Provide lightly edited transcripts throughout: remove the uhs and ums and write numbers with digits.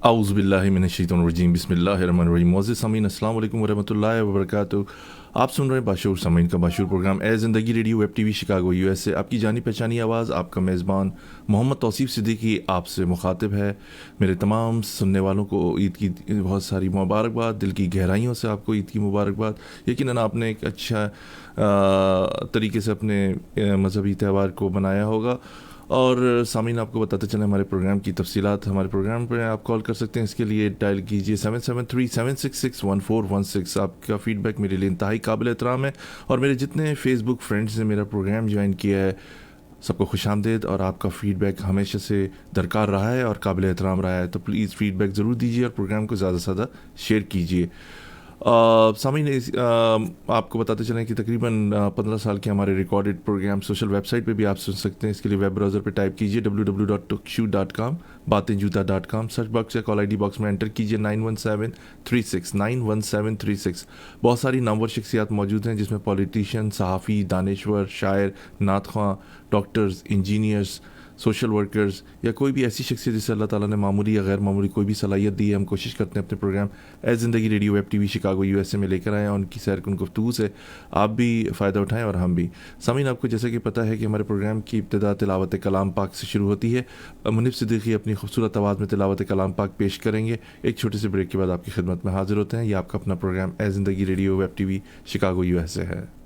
आउज़ुबिल्लाहिमिनश्शैतानिर्रजीम बिस्मिल्लाहिर्रहमानिर्रहीम। मुअज़्ज़िज़ सामीन अस्सलाम वालेकुम वरहमतुल्लाहि वबरकातुहू। आप सुन रहे हैं बाशूर सामीन का बाशूर प्रोग्राम ए ज़िंदगी radio web TV Chicago USA. आपकी जानी पहचानी आवाज़, आपका मेज़बान मोहम्मद तौसीफ़ सिद्दीकी आपसे मुखातिब है। मेरे तमाम सुनने वालों को ईद की बहुत सारी मुबारकबाद, दिल की गहराइयों से आपको ईद की मुबारकबाद। यकीनन आपने एक अच्छा तरीके से अपने मज़हबी त्यौहार को मनाया होगा। और सामीन आपको बताते चलें हमारे प्रोग्राम की तफसीलात। हमारे प्रोग्राम पर आप कॉल कर सकते हैं, इसके लिए डायल कीजिए 773-766-1416। आपका फ़ीडबैक मेरे लिए इंतहाई काबिल एहतराम है। और मेरे जितने फ़ेसबुक फ्रेंड्स ने मेरा प्रोग्राम ज्वाइन किया है, सबको खुशामदीद। और आपका फ़ीडबैक हमेशा से दरकार रहा है और काबिल एहतराम रहा है, तो प्लीज़ फ़ीडबैक ज़रूर दीजिए और प्रोग्राम को ज़्यादा से ज़्यादा शेयर कीजिए। सामीन आपको बताते चलें कि तकरीबन 15 साल के हमारे रिकॉर्डेड प्रोग्राम सोशल वेबसाइट पे भी आप सुन सकते हैं। इसके लिए वेब ब्राउज़र पे टाइप कीजिए www.talkshoe.com, batenjuta.com। सर्च बॉक्स या कॉल आईडी बॉक्स में एंटर कीजिए 91736। बहुत सारी नामवर शख्सियात मौजूद हैं, जिसमें पॉलिटिशियन, सहाफ़ी, दानश्वर, शायर, नात ख्वां, डॉक्टर्स, इंजीनियर्स, सोशल वर्कर्स या कोई भी ऐसी शख्सियत जिसे अल्लाह ताला ने मामूली या गैर मामूली कोई भी सलाहियत दी है। हम कोशिश करते हैं अपने प्रोग्राम ए ज़िंदगी radio web TV Chicago USA में लेकर आएँ, उनकी सैर कुन गुफ्तगू से आप भी फ़ायदा उठाएँ और हम भी। सामीन, आपको जैसे कि पता है कि हमारे प्रोग्राम की इब्तिदा तिलावत कलाम पाक से शुरू होती है। मुनीब सिद्दीकी अपनी खूबसूरत आवाज़ में तिलावत कलाम पाक पेश करेंगे। एक छोटे से ब्रेक के बाद आपकी खिदमत में हाजिर होते हैं। ये आपका अपना प्रोग्राम ए ज़िंदगी radio web TV Chicago USA है।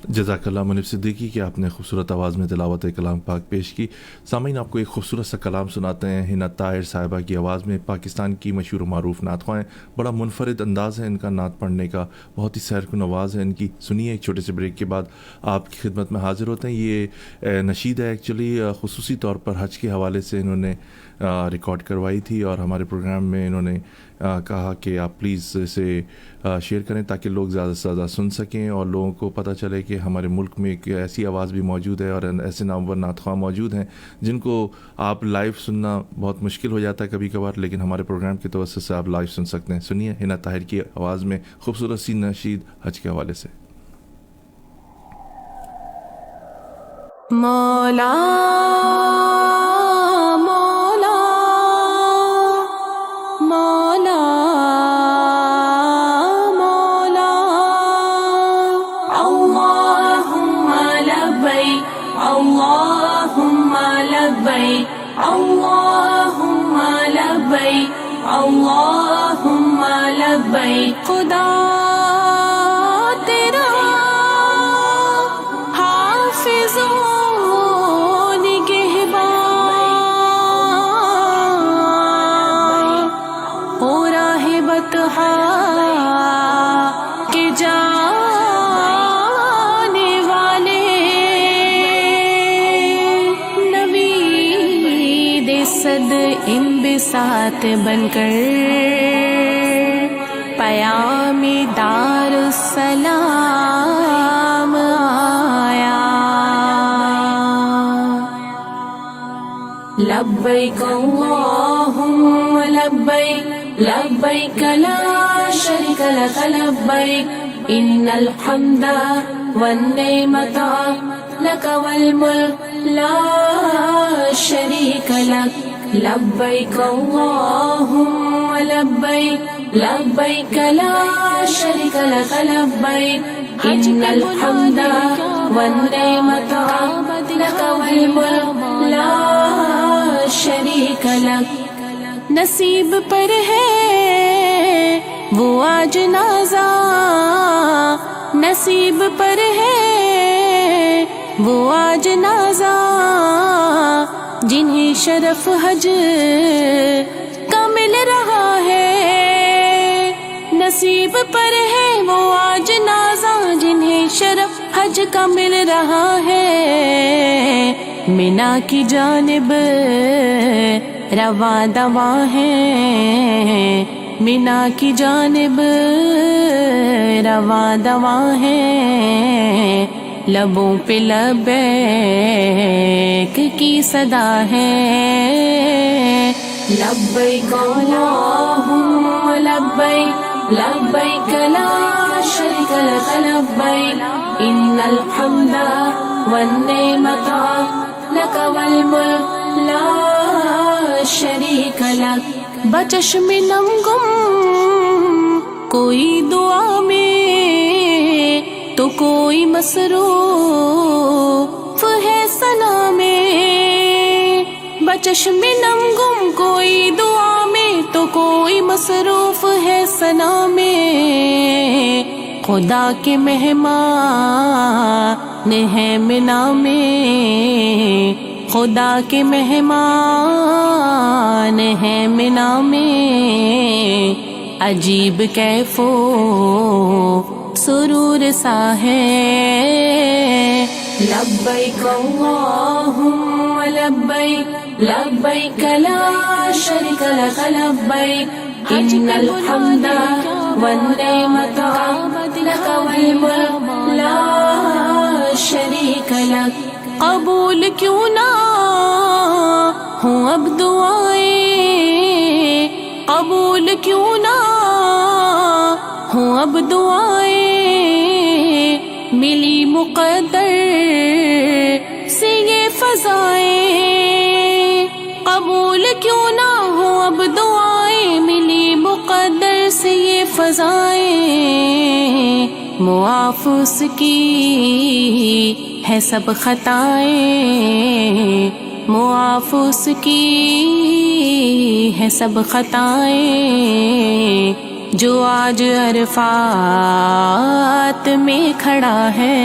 जज़ाकल्लाह मुनीब सिद्दीकी कि आपने खूबसूरत आवाज़ में तिलावत कलाम पाक पेश की। सामीन, आपको एक खूबसूरत सा कलाम सुनाते हैं हिना ताहिर साहिबा की आवाज़ में। पाकिस्तान की मशहूर मारूफ नात ख्वां हैं, बड़ा मुनफरिद अंदाज़ है इनका नात पढ़ने का, बहुत ही सैरकुन आवाज़ है इनकी। सुनिए, एक छोटे से ब्रेक के बाद आपकी खिदमत में हाजिर होते हैं। ये नशीद है एक्चुअली खुसूसी तौर पर हज के हवाले से इन्होंने रिकॉर्ड करवाई थी और हमारे प्रोग्राम में इन्होंने कहा कि आप प्लीज़ इसे शेयर करें ताकि लोग ज़्यादा से ज़्यादा सुन सकें और लोगों को पता चले कि हमारे मुल्क में एक ऐसी आवाज़ भी मौजूद है और ऐसे नामवर नात ख्वाह मौजूद हैं जिनको आप लाइव सुनना बहुत मुश्किल हो जाता है कभी कभार, लेकिन हमारे प्रोग्राम की तवज्जो से आप लाइव सुन सकते हैं। सुनिए हिना ताहिर की आवाज़ में खूबसूरत सी नशीद हज के हवाले से। मौला मौला मौला मौला अल्लाहुम्मा लब्बैक अल्लाहुम्मा लब्बैक अल्लाहुम्मा लब्बैक अल्लाहुम्मा लब्बैक। खुदा तेरा हाफिज़ के जाने वाले नवीद सद इम्बिसात बनकर पयामे दारुस्सलाम आया। लब्बैक अल्लाहुम्मा लब्बैक लब्बैक ला शरीक लक लब्बैक इन्नल हम्दा वन्निअमता लक वल मुल्क ला शरीक लक। लब्बैक अल्लाहुम्मा लब्बैक लब्बैक ला शरीक लक लब्बैक इन्नल हम्दा वन्निअमता लक वल मुल्क ला शरीक लक। नसीब पर है वो आज नाज़ा, नसीब पर है वो आज नाज़ा जिन्हें शरफ हज का मिल रहा है। नसीब पर है वो आज नाज़ा जिन्हें शरफ हज का मिल रहा है। मिना की जानिब रवा दवा है, मिना की जानिब रवा दवा है। लबों पे लब्बैक की सदा है। लब्बैक अल्लाहुम्मा लब्बैक लब्बैक ला शरीक लक लब्बैक इन्नल हम्दा वन्निअमता लक वल मुल्क ला शरीक लक। बचश्म नम गुम कोई दुआ में तो कोई मसरूफ है सना में। बचश्म नम गुम कोई दुआ में तो कोई मसरूफ है सना में। खुदा के मेहमान है मिना में, खुदा के मेहमान है मिना में। अजीब कैफो सुरूर सा है। लब्बैक अल्लाहुम्मा लब्बैक लब्बैक ला शरीक लक लब्बैक इन्नल हम्दा वन्निअमता लक वल मुल्क ला शरीक लक। कबूल क्यों ना हो अब दुआएं, कबूल क्यों ना हो अब दुआएं। मिली मुक़द्दर से ये फ़ज़ाएं, कबूल क्यों ना हो अब दुआएं। मिली मुक़द्दर से ये फ़ज़ाएं। मुआफ़ उसकी है सब खताएं, मुआफ़ उसकी है सब खताएं। जो आज अरफ़ात में खड़ा है।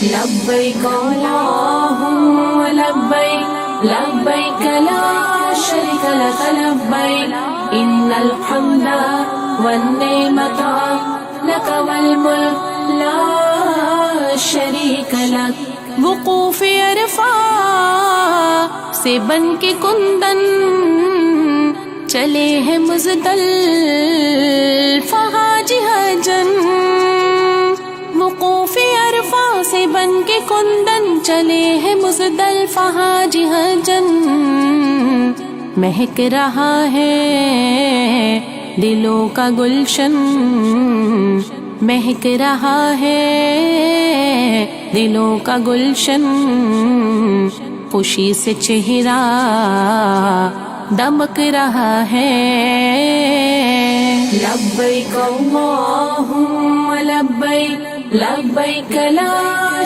लब्बैक अल्लाहुम्मा लब्बैक लब्बैक ला शरीक लक लब्बैक इन्नल हम्दा वन्निअमता लक वल मुल्क ला शरीक लक। वुक़ूफ़ अरफ़ा से बन के कुंदन चले हैं मुज़दलिफ़ हाजी हजन, वुक़ूफ़ अरफ़ा से बन के कुंदन चले हैं मुज़दलिफ़ हाजी हजन। महक रहा है दिलों का गुलशन, महक रहा है दिलों का गुलशन, खुशी से चेहरा दमक रहा है। लब्बैक अल्लाहुम्मा लब्बैक, लब्बैक ला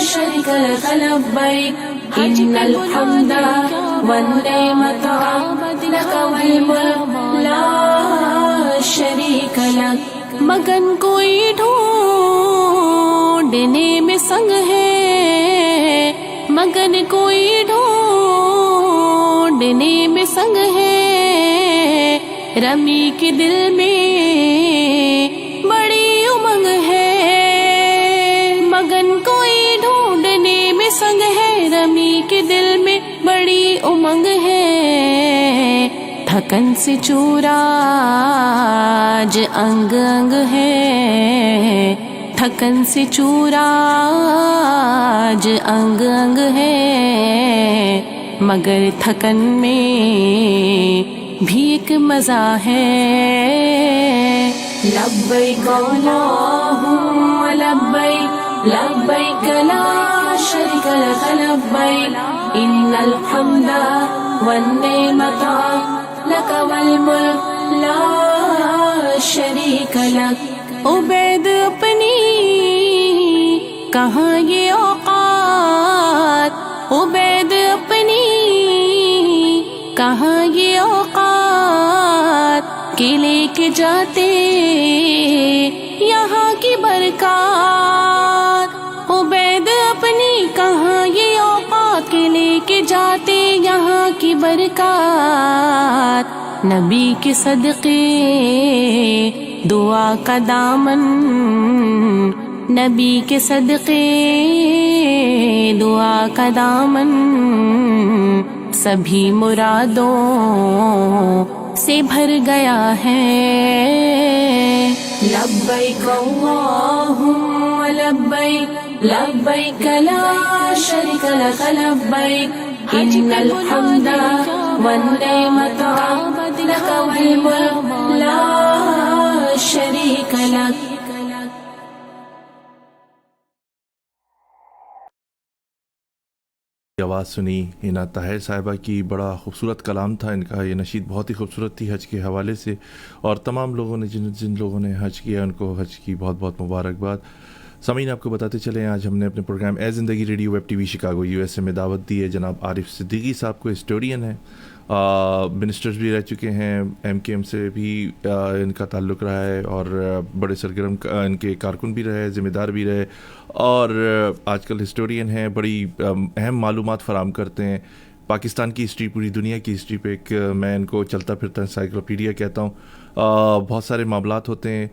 शरीका लक लब्बैक, इन्नल हम्दा वन्निअमता लक वल मुल्क ला शरीका लक। मगन कोई ढूंढने में संग है, मगन कोई ढूंढने में संग है, रमी के दिल में बड़ी उमंग है। मगन कोई ढूंढने में संग है, रमी के दिल में बड़ी उमंग है। थकन से चूरा आज अंग अंग है, थकन से चूरा आज अंग अंग है, मगर थकन में भी एक मजा है। लब्बैक अल्लाहुम्मा लब्बैक, लब्बैक ला शरीका लक लब्बैक, इन्नल हम्दा वन्निअमता लक वल मुल्क ला शरीका लक। उबैद अपनी कहाँ ये औकात, उबैद अपनी कहाँ ये औकात, के लेके जाते यहाँ की बरकत। उबैद अपनी कहाँ ये औकात, के लेके जाते यहाँ की बरकत। नबी के सदक़े दुआ का दामन, नबी के सदक़े दुआ का दामन, सभी मुरादों से भर गया है। लब्बैक अल्लाहुम्मा लब्बैक, लब्बैक ला शरीका लक लब्बैक, इन्नल हम्दा वन्निअमता लक वल मुल्क ला शरीका लक। आवाज़ सुनी हिना ताहिर साहिबा की, बड़ा खूबसूरत कलाम था इनका। ये नशीद बहुत ही खूबसूरत थी हज के हवाले से, और तमाम लोगों ने जिन लोगों ने हज किया उनको हज की बहुत बहुत मुबारकबाद। सामीन, आपको बताते चलें आज हमने अपने प्रोग्राम ए ज़िंदगी radio web TV Chicago USA में दावत दी है। जनाब आरिफ सिद्दीकी साहब को, हिस्टोरियन है, मिनिस्टर्स भी रह चुके हैं, एमकेएम से भी इनका ताल्लुक़ रहा है, और बड़े सरगर्म इनके कारकुन भी रहे, ज़िम्मेदार भी रहे, और आजकल हिस्टोरियन हैं, बड़ी अहम मालूमात फ़राम करते हैं पाकिस्तान की हिस्ट्री, पूरी दुनिया की हिस्ट्री पे। एक मैं इनको चलता फिरता इंसाइक्लोपीडिया कहता हूँ। बहुत सारे मामलात होते हैं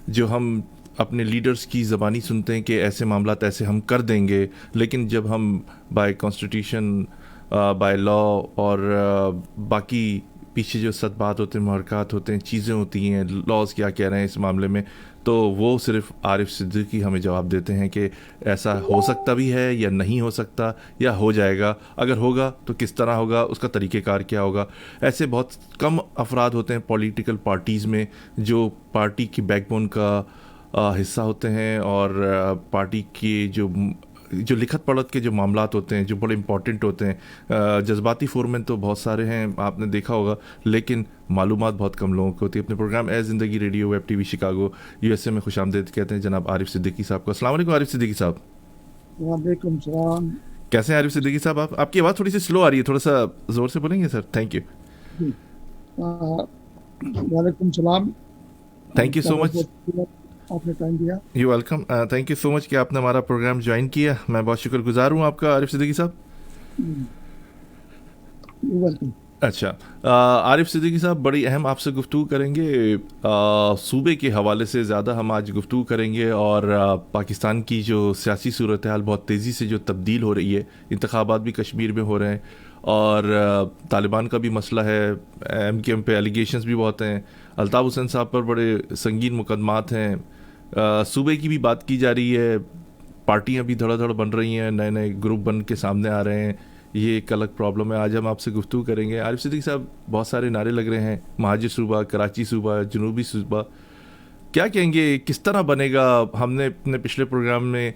जो हम अपने लीडर्स की ज़बानी सुनते हैं कि ऐसे मामलात ऐसे हम कर देंगे, लेकिन जब हम बाय कॉन्स्टिट्यूशन, बाय लॉ और बाकी पीछे जो सतबात होते हैं, महरक़ात होते हैं, चीज़ें होती हैं, लॉज क्या कह रहे हैं इस मामले में, तो वो सिर्फ आरिफ सिद्दीकी हमें जवाब देते हैं कि ऐसा हो सकता भी है या नहीं हो सकता, या हो जाएगा, अगर होगा तो किस तरह होगा, उसका तरीक़ेकार क्या होगा। ऐसे बहुत कम अफराद होते हैं पॉलिटिकल पार्टीज़ में जो पार्टी की बैकबोन का हिस्सा होते हैं, और पार्टी के जो लिखत पढ़त के जो मामलात होते हैं जो बड़े इंपॉर्टेंट होते हैं। जज्बाती फोरमैन तो बहुत सारे हैं, आपने देखा होगा, लेकिन मालूमात बहुत कम लोगों को होती है। अपने प्रोग्राम ए ज़िंदगी radio web TV Chicago USA में खुशामदीद कहते हैं जनाब आरिफ सिद्दीकी साहब को। अस्सलाम वालेकुम आरिफ सिद्दीकी साहब। वालेकुम सलाम। कैसे हैं आरिफ सिद्दीकी साहब? आपकी आवाज़ थोड़ी सी स्लो आ रही है, थोड़ा सा ज़ोर से बोलेंगे सर? Thank you. वालेकुम सलाम। थैंक यू सो मच, आपने टाइम दिया। You welcome. Thank you so much कि आपने हमारा प्रोग्राम ज्वाइन किया। मैं बहुत शुक्रगुजार हूँ आपका आरिफ सिद्दीकी साहब। वेलकम। अच्छा, आरिफ सिद्दीकी साहब, बड़ी अहम आपसे गुफ्तगू करेंगे, सूबे के हवाले से ज़्यादा हम आज गुफ्तगू करेंगे, और पाकिस्तान की जो सियासी सूरत हाल बहुत तेज़ी से जो तब्दील हो रही है, इंतखाबात भी कश्मीर में हो रहे हैं, और तालिबान का भी मसला है, MKM पे एलिगेशंस भी बहुत हैं, अल्ताफ़ हुसैन साहब पर बड़े संगीन मुकदमात हैं, सूबे की भी बात की जा रही है, पार्टियां भी धड़ाधड़ बन रही हैं, नए नए ग्रुप बन के सामने आ रहे हैं, ये एक अलग प्रॉब्लम है। आज हम आपसे गुफ्तगू करेंगे। आरिफ सिद्दीकी साहब, बहुत सारे नारे लग रहे हैं, महाजिर सूबा, कराची सूबा, जनूबी सूबा, क्या कहेंगे, किस तरह बनेगा? हमने अपने पिछले प्रोग्राम में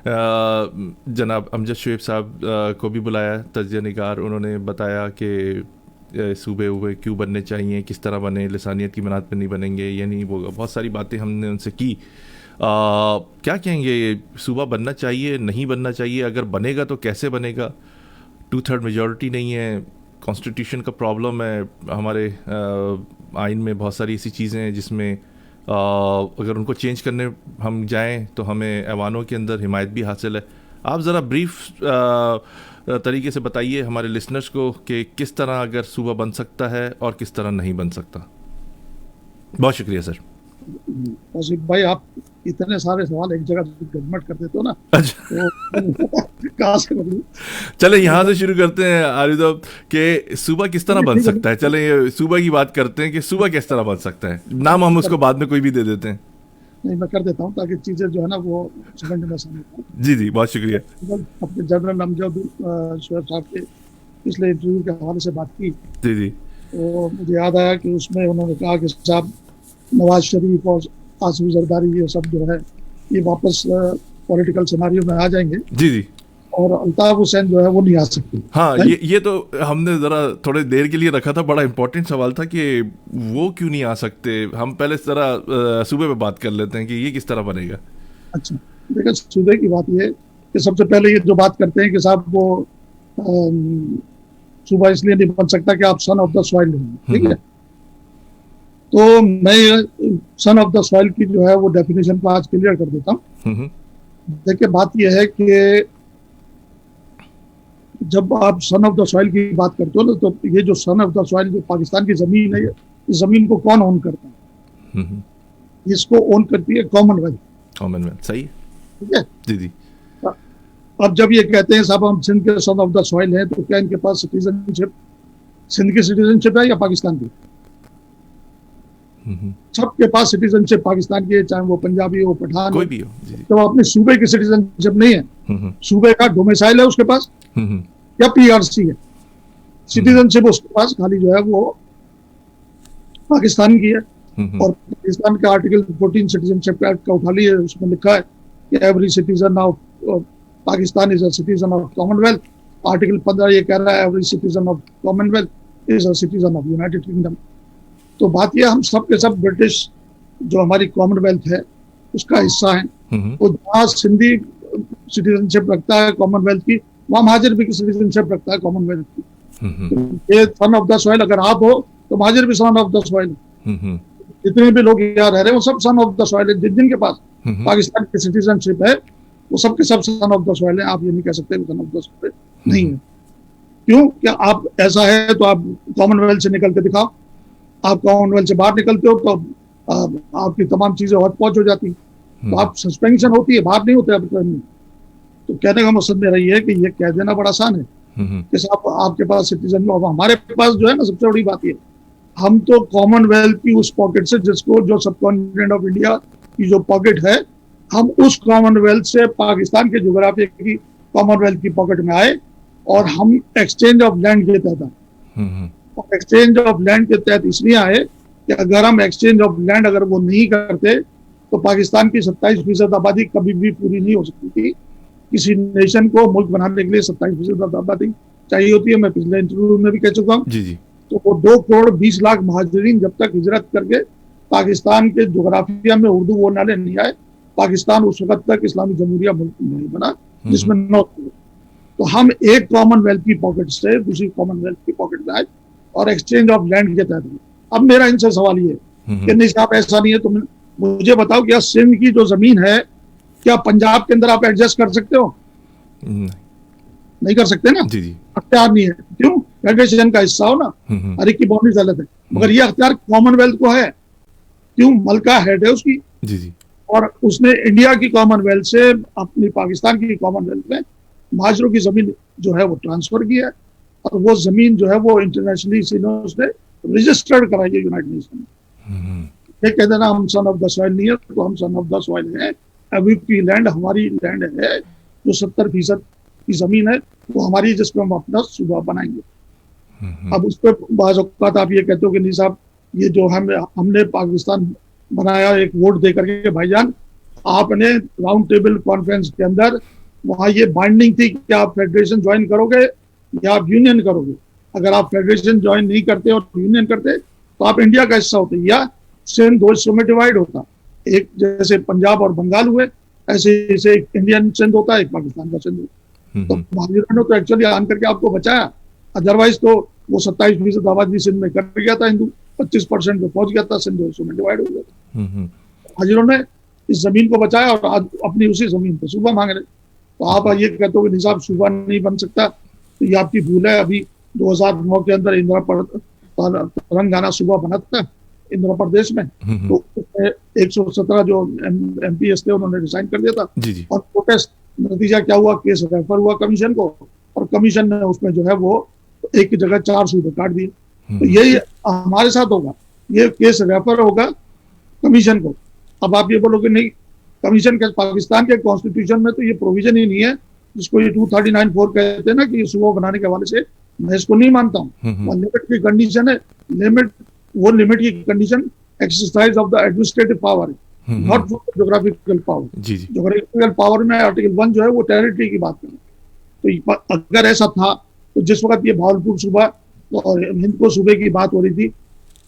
जनाब अमजद शुएब साहब को भी बुलाया, तज्ज़िया निगार, उन्होंने बताया कि सूबे वूबे क्यों बनने चाहिए, किस तरह बने, लिसानियत की बुनियाद पर नहीं बनेंगे, ये नहीं होगा, बहुत सारी बातें हमने उनसे की। क्या कहेंगे, सूबा बनना चाहिए, नहीं बनना चाहिए? अगर बनेगा तो कैसे बनेगा? 2/3 मेजॉरिटी नहीं है, कॉन्स्टिट्यूशन का प्रॉब्लम है, हमारे आइन में बहुत सारी ऐसी चीज़ें हैं जिसमें अगर उनको चेंज करने हम जाएं तो हमें ऐवानों के अंदर हिमायत भी हासिल है। आप ज़रा ब्रीफ तरीके से बताइए हमारे लिसनर्स को कि किस तरह अगर सूबा बन सकता है और किस तरह नहीं बन सकता। बहुत शुक्रिया सर। तौसीफ भाई, आप इतने सारे सवाल एक जगह गड़बड़ कर देते हो ना, अच्छा, तो कहाँ से बदलूं? चले यहाँ से शुरू करते हैं आरिफ साहब कि सूबा किस तरह बन सकता है। चले ये सूबा की बात करते हैं कि सूबा किस तरह बन सकता है। नाम हम उसको बाद में कोई भी दे देते हैं। नहीं, मैं कर देता हूँ ताकि चीजें जो है ना वो समझ में आसान हो। जी जी, बहुत शुक्रिया। अपने जनरल अमजद शुएब साहब के पिछले इंटरव्यू के हवाले से बात की, जी जी, तो मुझे याद आया कि उसमें उन्होंने कहा कि साहब नवाज शरीफ और आसिफ जरदारी ये सब जो है ये वापस पॉलिटिकल सिनारियो में आ जाएंगे जी जी, और अल्ताफ हुसैन जो है वो नहीं आ सकती। हाँ, ये तो हमने ज़रा थोड़े देर के लिए रखा था, बड़ा इंपॉर्टेंट सवाल था कि वो क्यों नहीं आ सकते। हम पहले ज़रा सूबे पे बात कर लेते हैं कि ये किस तरह बनेगा। अच्छा, देखिए, सूबे की बात ये कि सबसे पहले ये जो बात करते हैं कि साहब वो सूबा इसलिए नहीं बन सकता कि आप सन ऑफ द सॉइल नहीं, ठीक है। तो मैं सन ऑफ द सॉइल की जो है वो डेफिनेशन को आज क्लियर कर देता हूँ। देखिए, बात यह है कि जब आप सन ऑफ द सॉइल की बात करते हो ना, तो ये जो सन ऑफ द सॉइल जो पाकिस्तान की जमीन है, इस जमीन को कौन ओन करता है? इसको ओन करती है कॉमनवेल्थ। कॉमनवेल्थ, सही, ठीक है जी जी। अब जब ये कहते हैं साहब हम सिंध के सन ऑफ द सॉइल हैं, तो क्या इनके पास सिटीजनशिप सिंध की सिटीजनशिप है या पाकिस्तान की? सबके पास सिटीजनशिप पाकिस्तान की है, चाहे वो पंजाबी हो, पठान कोई भी हो। तो अपने सूबे की सिटीजनशिप नहीं है। सूबे का डोमिसाइल है उसके पास या PRC है, सिटीजनशिप उसके पास खाली जो है वो पाकिस्तान की है। और पाकिस्तान के आर्टिकल 14 सिटीजनशिप एक्ट का उठा लिए, उसमें लिखा है कि every citizen of Pakistan is a citizen of Commonwealth. Article 15 ये कह रहा है every citizen of Commonwealth is a citizen of United kingdom. तो बात यह, हम सब के सब ब्रिटिश जो हमारी कॉमनवेल्थ है उसका हिस्सा है। तो जहाँ सिंधी सिटीजनशिप रखता है कॉमनवेल्थ की, वहाँ महाजिर भी सिटीजनशिप रखता है कॉमनवेल्थ की। ये सन ऑफ द सॉइल अगर आप हो तो महाजिर भी सन ऑफ द सॉइल। जितने भी लोग यहाँ रह रहे हैं वो सब सन ऑफ द सॉइल है। जिनके पास पाकिस्तान की सिटीजनशिप है वो सबके सब सन ऑफ द सॉइल है। आप ये नहीं कह सकते सन ऑफ द सॉइल नहीं है। क्यों? क्या आप ऐसा है तो आप कॉमनवेल्थ से निकल के दिखाओ। आप कॉमनवेल्थ से बाहर निकलते हो तो आपकी तमाम चीजें हद पहुंच हो जाती, तो आप सस्पेंशन होती है, बाहर नहीं होते। तो कहने का मकसद मेरा ये है कि ये कह देना बड़ा आसान है कि साहब आपके पास सिटीजन, और हमारे पास जो है ना, सबसे बड़ी बात ये, हम तो कॉमनवेल्थ की उस पॉकेट से, जिसको जो सब कॉन्टिनेंट ऑफ इंडिया की जो पॉकेट है, हम उस कॉमनवेल्थ से पाकिस्तान के जोग्राफी की कॉमनवेल्थ की पॉकेट में आए और हम एक्सचेंज ऑफ लैंड के तहत आए। एक्सचेंज ऑफ लैंड के तहत इसलिए आए कि अगर हम एक्सचेंज ऑफ लैंड अगर वो नहीं करते तो पाकिस्तान की 27% आबादी कभी भी पूरी नहीं हो सकती थी। किसी नेशन को मुल्क बनाने के लिए 27% आबादी चाहिए होती है। मैं पिछले इंटरव्यू में भी कह चुका हूँ। तो वो 2 करोड़ 20 लाख महाजरीन जब तक हिजरत करके पाकिस्तान के जोग्राफिया में उर्दू बोलने वाले नहीं आए, पाकिस्तान उस वक्त तक इस्लामी जमहूरिया मुल्क नहीं बना, जिसमें 9 करोड़। तो हम एक कॉमनवेल्थ की पॉकेट से दूसरी कॉमनवेल्थ की पॉकेट में आए और एक्सचेंज ऑफ लैंड के तहत। अब मेरा इनसे सवाल ये है कि नहीं साहब ऐसा नहीं है, तो मुझे बताओ क्या सिंध की जो जमीन है क्या पंजाब के अंदर आप एडजस्ट कर सकते हो? नहीं कर सकते ना, अख्तियार नहीं है। क्यों? फेडरेशन का हिस्सा हो ना, हर एक की बाउंड्रीज अलग है, मगर ये अख्तियार कॉमनवेल्थ को है। क्यों? मलका हेड है उसकी और उसने इंडिया की कॉमनवेल्थ से अपनी पाकिस्तान की कॉमनवेल्थ में महाजरों की जमीन जो है वो ट्रांसफर की है। और वो जमीन जो है वो इंटरनेशनली उसने रजिस्टर्ड कराई है यूनाइटेड नेशन में। ये कहते ना हम सन ऑफ द सॉइल नहीं है, तो हम सन ऑफ द सॉइल है। अभी की लैंड हमारी लैंड है, जो 70% की जमीन है वो हमारी, जिसपे हम अपना सूबा बनाएंगे। अब उस पर बाज़ औक़ात आप ये कहते हो कि नहीं साहब, ये जो हमने पाकिस्तान बनाया एक वोट दे करके, भाईजान आपने राउंड टेबल कॉन्फ्रेंस के अंदर वहां ये बाइंडिंग थी कि आप फेडरेशन ज्वाइन करोगे या आप यूनियन करोगे। अगर आप फेडरेशन ज्वाइन नहीं करते और यूनियन करते तो आप इंडिया का हिस्सा होते, या सिंध दो हिस्सों में डिवाइड होता। एक जैसे पंजाब और बंगाल हुए, ऐसे जैसे एक इंडियन सिंध होता है, एक पाकिस्तान का सिंध होता। तो महावीर ने तो एक्चुअली आन करके आपको बचाया, अदरवाइज तो वो 27% आबादी सिंध में कर गया था हिंदू, 25% पे पहुंच गया था, सिंध दो हिस्सों में डिवाइड हो गया था। हाजिरों ने इस जमीन को बचाया और आज अपनी उसी जमीन पर सूबा मांग रहे। तो आप ये कहते हो कि निजाम सूबा नहीं बन सकता, तो ये आपकी भूल है। अभी 2009 के अंदर तेलंगाना सूबा बना था इंदिरा प्रदेश में, तो उसमें 117 जो MPs थे उन्होंने रिजाइन कर दिया था। जी। और प्रोटेस्ट नतीजा क्या हुआ, केस रेफर हुआ कमीशन को, और कमीशन ने उसमें जो है वो एक की जगह 4 सूबे काट दिए। तो यही हमारे साथ होगा, ये केस रेफर होगा कमीशन को। अब आप ये बोलोगे नहीं, कमीशन के पाकिस्तान के कॉन्स्टिट्यूशन में तो ये प्रोविजन ही नहीं है, जिसको ये 239(4) कहते हैं ना कि ये सूबा बनाने के हवाले से, मैं इसको नहीं मानता हूँ। लिमिट की कंडीशन है, वो लिमिट की condition exercise of the administrative power है, not geographical power. Geographical power में आर्टिकल 1 जो है वो टेरिटरी की बात करें। तो अगर ऐसा था तो जिस वक्त ये भावलपुर सूबा और हिंद को सूबे की बात हो रही थी,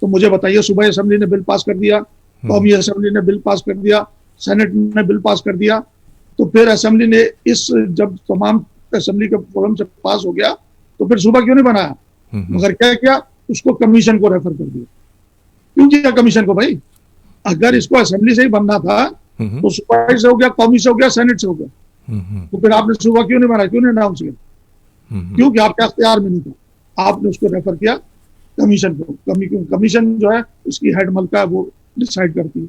तो मुझे बताइए, सूबाई असेंबली ने बिल पास कर दिया, कौमी असेंबली ने बिल पास कर दिया, सेनेट ने बिल पास कर दिया, तो फिर असेंबली ने जब तमाम असेंबली के फोरम से पास हो गया तो फिर सूबा क्यों नहीं बनाया? मगर क्या किया, उसको कमीशन को रेफर कर दिया। क्यों किया कमीशन को? भाई अगर इसको असेंबली से ही बनना था तो सूबाई से हो गया, कौमी से हो गया, सेनेट से हो गया, तो फिर आपने सूबा क्यों नहीं बनाया, क्यों नहीं अनाउंस किया? क्योंकि आपके अख्तियार में नहीं था, आपने उसको रेफर किया कमीशन को। कमीशन जो है उसकी हेड मलका वो डिसाइड करती है।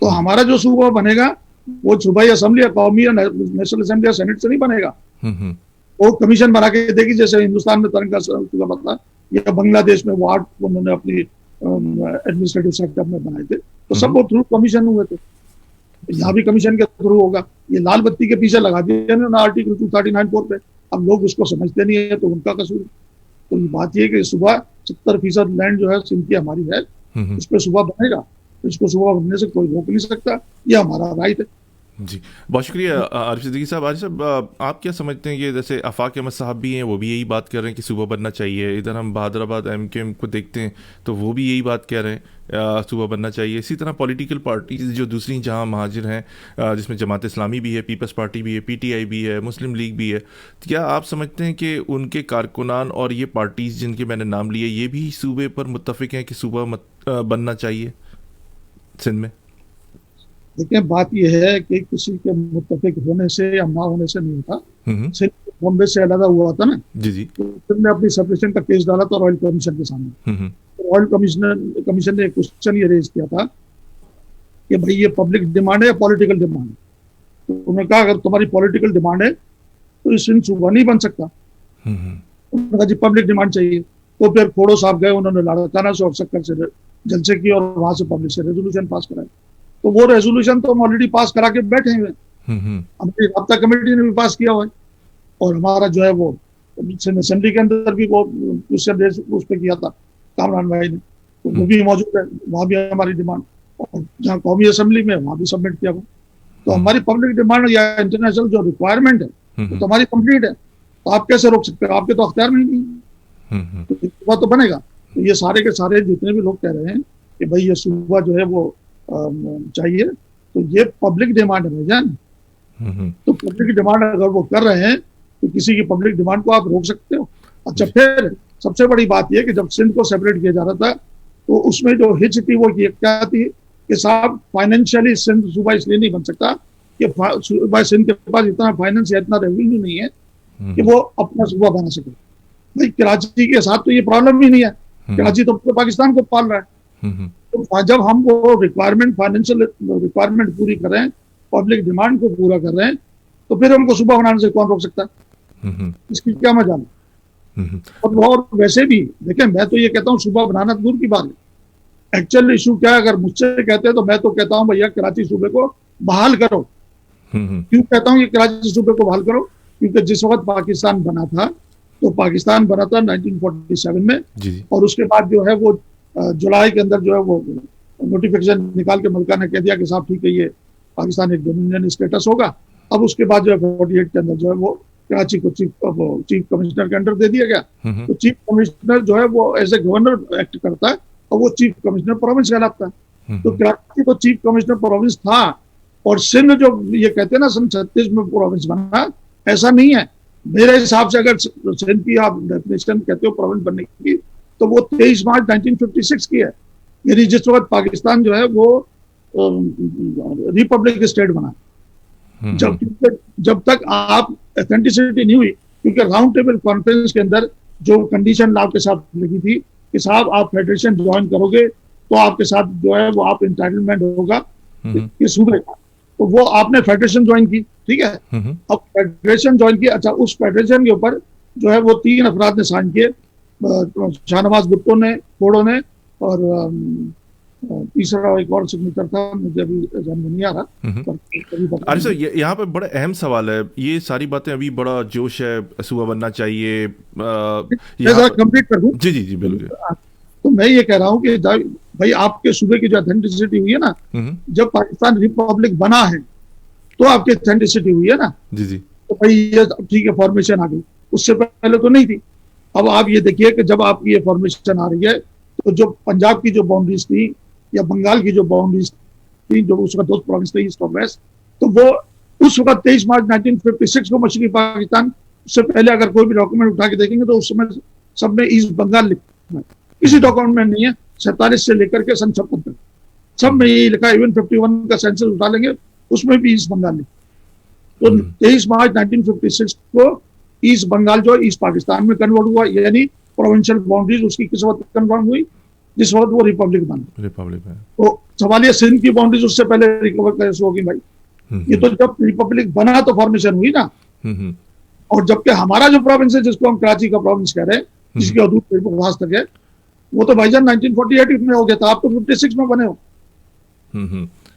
तो हमारा जो सूबा बनेगा वो सूबाई असेंबली या कौमी या नेशनल असेंबली या सेनेट से नहीं बनेगा, वो कमीशन बना के देगी। जैसे हिंदुस्तान में तरंगा सूबा बना, या बांग्लादेश में वो 8 उन्होंने अपनी एडमिनिस्ट्रेटिव सेक्टर में बनाए थे, तो सब वो थ्रू कमीशन हुए थे। यहाँ भी कमीशन के थ्रू होगा। ये लाल बत्ती के पीछे लगा दिया ना आर्टिकल 239(4) पे, अब लोग उसको समझते नहीं है, तो उनका कसूर। तो ये बात ये कि सुबह 70% लैंड जो है सिंध की हमारी है, इस पर सुबह बनेगा, तो इसको सुबह बनने से कोई रोक नहीं सकता, ये हमारा राइट है। जी, बहुत शुक्रिया आरिफ सिद्दीकी साहब। आरिफ साहब, आप क्या समझते हैं कि जैसे आफाक अहमद साहब भी हैं, वो भी यही बात कर रहे हैं कि सूबा बनना चाहिए। इधर हम बहादुराबाद MKM को देखते हैं तो वो भी यही बात कह रहे हैं, सूबा बनना चाहिए। इसी तरह पॉलिटिकल पार्टीज जो दूसरी जहां महाजिर हैं, जिसमें जमात इस्लामी भी है, पीपल्स पार्टी भी है, PTI भी है, मुस्लिम लीग भी है, क्या आप समझते हैं कि उनके कारकुनान और ये पार्टीज जिनके मैंने नाम लिए, ये भी सूबे पर मुत्तफिक हैं कि सूबा बनना चाहिए सिंध में? देखिए, बात यह है कि किसी के मुत्तफिक होने से या ना होने से नहीं होता। सिंध बॉम्बे से अलग हुआ था ना, जी, तो सिंध ने अपनी सेपरेशन का केस डाला था रॉयल कमीशन के सामने। तो रॉयल कमीशन ने एक क्वेश्चन ये रेज किया था कि भाई ये पब्लिक डिमांड है या पॉलिटिकल डिमांड है? तो उन्होंने कहा अगर तुम्हारी पॉलिटिकल डिमांड है तो ये सिंध सूबा नहीं बन सकता। उन्होंने कहा जी पब्लिक डिमांड चाहिए। तो फिर खोड़ो साहब गए, उन्होंने लाड़काना से और शक्कर से जलसे की और वहां से पब्लिक से रेजोल्यूशन पास कराया। तो वो रेजोल्यूशन तो हम ऑलरेडी पास करा के बैठे हुए, हमारी राब्ता कमेटी ने भी पास किया हुआ है, और हमारा जो है वो असेंबली के अंदर भी वो क्वेश्चन उस पर किया था कामरान भाई ने, तो वो भी मौजूद है, वहां भी हमारी डिमांड, और जहाँ कौमी असेंबली में वहां भी सबमिट किया हुआ। तो हमारी पब्लिक डिमांड या इंटरनेशनल जो रिक्वायरमेंट है तो हमारी कंप्लीट है, तो आप कैसे रोक सकते हो? आपके तो अख्तियार में ही नहीं, तो सूबा तो बनेगा। तो ये सारे के सारे जितने भी लोग कह रहे हैं कि भाई ये सूबा जो है वो चाहिए, तो ये पब्लिक डिमांड है भाईजान। तो पब्लिक डिमांड अगर वो कर रहे हैं तो किसी की पब्लिक डिमांड को आप रोक सकते हो? अच्छा, फिर सबसे बड़ी बात यह कि जब सिंध को सेपरेट किया जा रहा था तो उसमें जो हिच थी वो क्या थी कि साहब फाइनेंशियली सिंध सूबा इसलिए नहीं बन सकता कि सूबा सिंध के पास इतना फाइनेंस या इतना रेवेन्यू नहीं है कि वो अपना सूबा बना सके। भाई कराची के साथ तो ये प्रॉब्लम ही नहीं है, कराची तो पाकिस्तान को पाल रहा है। तो जब हम वो रिक्वायरमेंट, फाइनेंशियल रिक्वायरमेंट पूरी कर रहे हैं, पब्लिक डिमांड को पूरा कर रहे हैं, तो फिर हमको सूबा बनाने से कौन रोक सकता है? इसकी क्या मजाल? और वो, और वैसे भी देखिए, मैं तो ये कहता हूँ सूबा बनाना दूर की बात है। एक्चुअल इशू क्या है, अगर मुझसे कहते हैं तो मैं तो कहता हूँ भैया कराची सूबे को बहाल करो। क्यों कहता हूँ ये कराची सूबे को बहाल करो? क्योंकि जिस वक्त पाकिस्तान बना था, तो पाकिस्तान बना था 1947 में, और उसके बाद जो है वो जुलाई के अंदर जो है वो नोटिफिकेशन निकाल के मलका ने कह दिया कि साहब ठीक है, ये पाकिस्तान एक डोमिनियन स्टेटस होगा। अब उसके बाद जो है 48 के अंदर जो है वो कराची को चीफ कमिश्नर के अंडर दे दिया गया। तो चीफ कमिश्नर जो है वो एज ए गवर्नर एक्ट करता है, और वो चीफ कमिश्नर प्रोविंस कहलाता है। तो कराची तो चीफ कमिश्नर प्रोविंस था, और सिंध जो ये कहते हैं ना सन 36 में प्रोविंस बना, ऐसा नहीं है। मेरे हिसाब से अगर सिंध की आप डेफिनेशन कहते हो प्रोविंस बनने की, तो वो 23 मार्च 1956 की है, यानी जिस वक्त पाकिस्तान जो है वो रिपब्लिक स्टेट बना। जब तक आप ऑथेंटिसिटी नहीं हुई, क्योंकि राउंड टेबल कॉन्फ्रेंस के अंदर जो कंडीशन आपके साथ लगी थी कि साहब आप फेडरेशन ज्वाइन करोगे तो आपके साथ जो है वो आप इंटाइटलमेंट होगा ये सूबे का, तो वो आपने फेडरेशन ज्वाइन की, ठीक है। अब फेडरेशन ज्वाइन की, अच्छा उस फेडरेशन के ऊपर जो है वो 3 अफराद ने साइन किए, शाहनवाज भुट्टो ने, फोड़ो ने, और तीसरा एक और सिग्नेचर था, मुझे अभी ध्यान में नहीं आ रहा। अरे सर, यहाँ पे बड़ा अहम सवाल है, ये सारी बातें अभी बड़ा जोश है, सूबा बनना चाहिए, कंप्लीट कर दूं? जी जी जी बिल्कुल। तो मैं ये कह रहा हूँ कि भाई आपके सूबे की जो ऑथेंटिसिटी हुई है ना, जब पाकिस्तान रिपब्लिक बना है तो आपकी ऑथेंटिसिटी हुई है ना। जी जी। तो भाई ये ठीक है, फॉर्मेशन आ गई, उससे पहले तो नहीं थी। अब आप ये देखिए कि जब आपकी ये फॉर्मेशन आ रही है, तो जो पंजाब की जो बाउंड्रीज थी या बंगाल की जो बाउंड्रीज थी, जो उस वक्त 2 प्रोविंस थे ईस्ट और वेस्ट, तो वो उस वक्त 23 मार्च 1956 को मशरकी पाकिस्तान, उससे पहले अगर कोई भी डॉक्यूमेंट उठा के देखेंगे तो उस समय सब में ईस्ट बंगाल लिखा है, किसी डॉक्यूमेंट में नहीं है। 47 से लेकर के सन 56 तक सब में यही लिखा है, इवन 51 का सेंसस उठा लेंगे उसमें भी ईस्ट बंगाल लिखा। तो 23 मार्च 1956 को ईस्ट बंगाल जो ईस्ट पाकिस्तान में कन्वर्ट हुआ, यानी प्रोविंशियल बाउंड्रीज उसकी किस वक्त कन्वर्ट हुई, जिस वक्त वो रिपब्लिक बना। तो सवाल ये सिंध की बाउंड्रीज उससे पहले रिकवर कैसे होगी भाई? ये तो जब रिपब्लिक बना तो फॉर्मेशन हुई ना। और जबकि हमारा जो प्रोविंस है, जिसको हम कराची का प्रोविंस कह रहे हैं, जिसकी हदूद खास तक है, वो तो भाईजान 1948 में हो गया था। आप तो 56 में बने हो।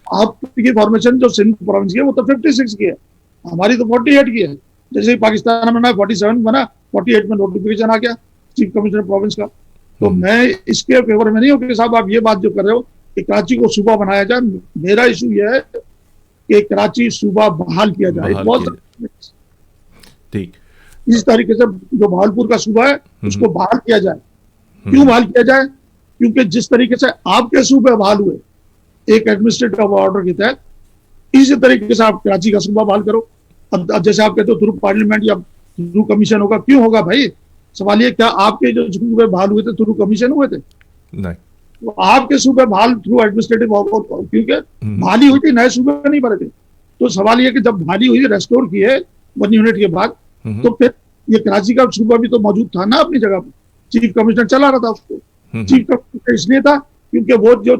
आपकी फॉर्मेशन जो सिंध प्रोविंस की है वो तो 56 की है, हमारी तो 48 की है। जैसे ही पाकिस्तान बना 47 बना, 48 में नोटिफिकेशन आ गया चीफ कमिश्नर प्रोविंस का। तो मैं इसके फेवर में नहीं हूँ कि साहब आप ये बात जो कर रहे हो कि कराची को सूबा बनाया जाए। मेरा इशू ये है कि कराची सूबा बहाल किया जाए। बहुत ठीक, इस तरीके से जो बहालपुर का सूबा है उसको बहाल किया जाए। क्यों बहाल किया जाए? क्योंकि जिस तरीके से आपके सूबे बहाल हुए एक एडमिनिस्ट्रेटिव ऑर्डर के तहत, इसी तरीके से आप कराची का सूबा बहाल करो। अब जैसे आप कहते हो थ्रू पार्लियामेंट या थ्रू कमीशन होगा, क्यों होगा भाई? सवाल ये, क्या आपके जो सूबे बहाल हुए थे थ्रू कमीशन हुए थे? नहीं, तो आपके सूबे बहाल थ्रू एडमिनिस्ट्रेटिव ऑर्डर, क्योंकि बहाली हुई थी, नए सूबे नहीं बने थे। तो सवाल ये कि जब बहाली हुई, रेस्टोर की है 1 यूनिट के बाद, तो फिर ये कराची का सूबा भी तो मौजूद था ना अपनी जगह पर। चीफ कमिश्नर चला रहा था उसको। चीफ कमिश्नर इसलिए था क्योंकि वो जो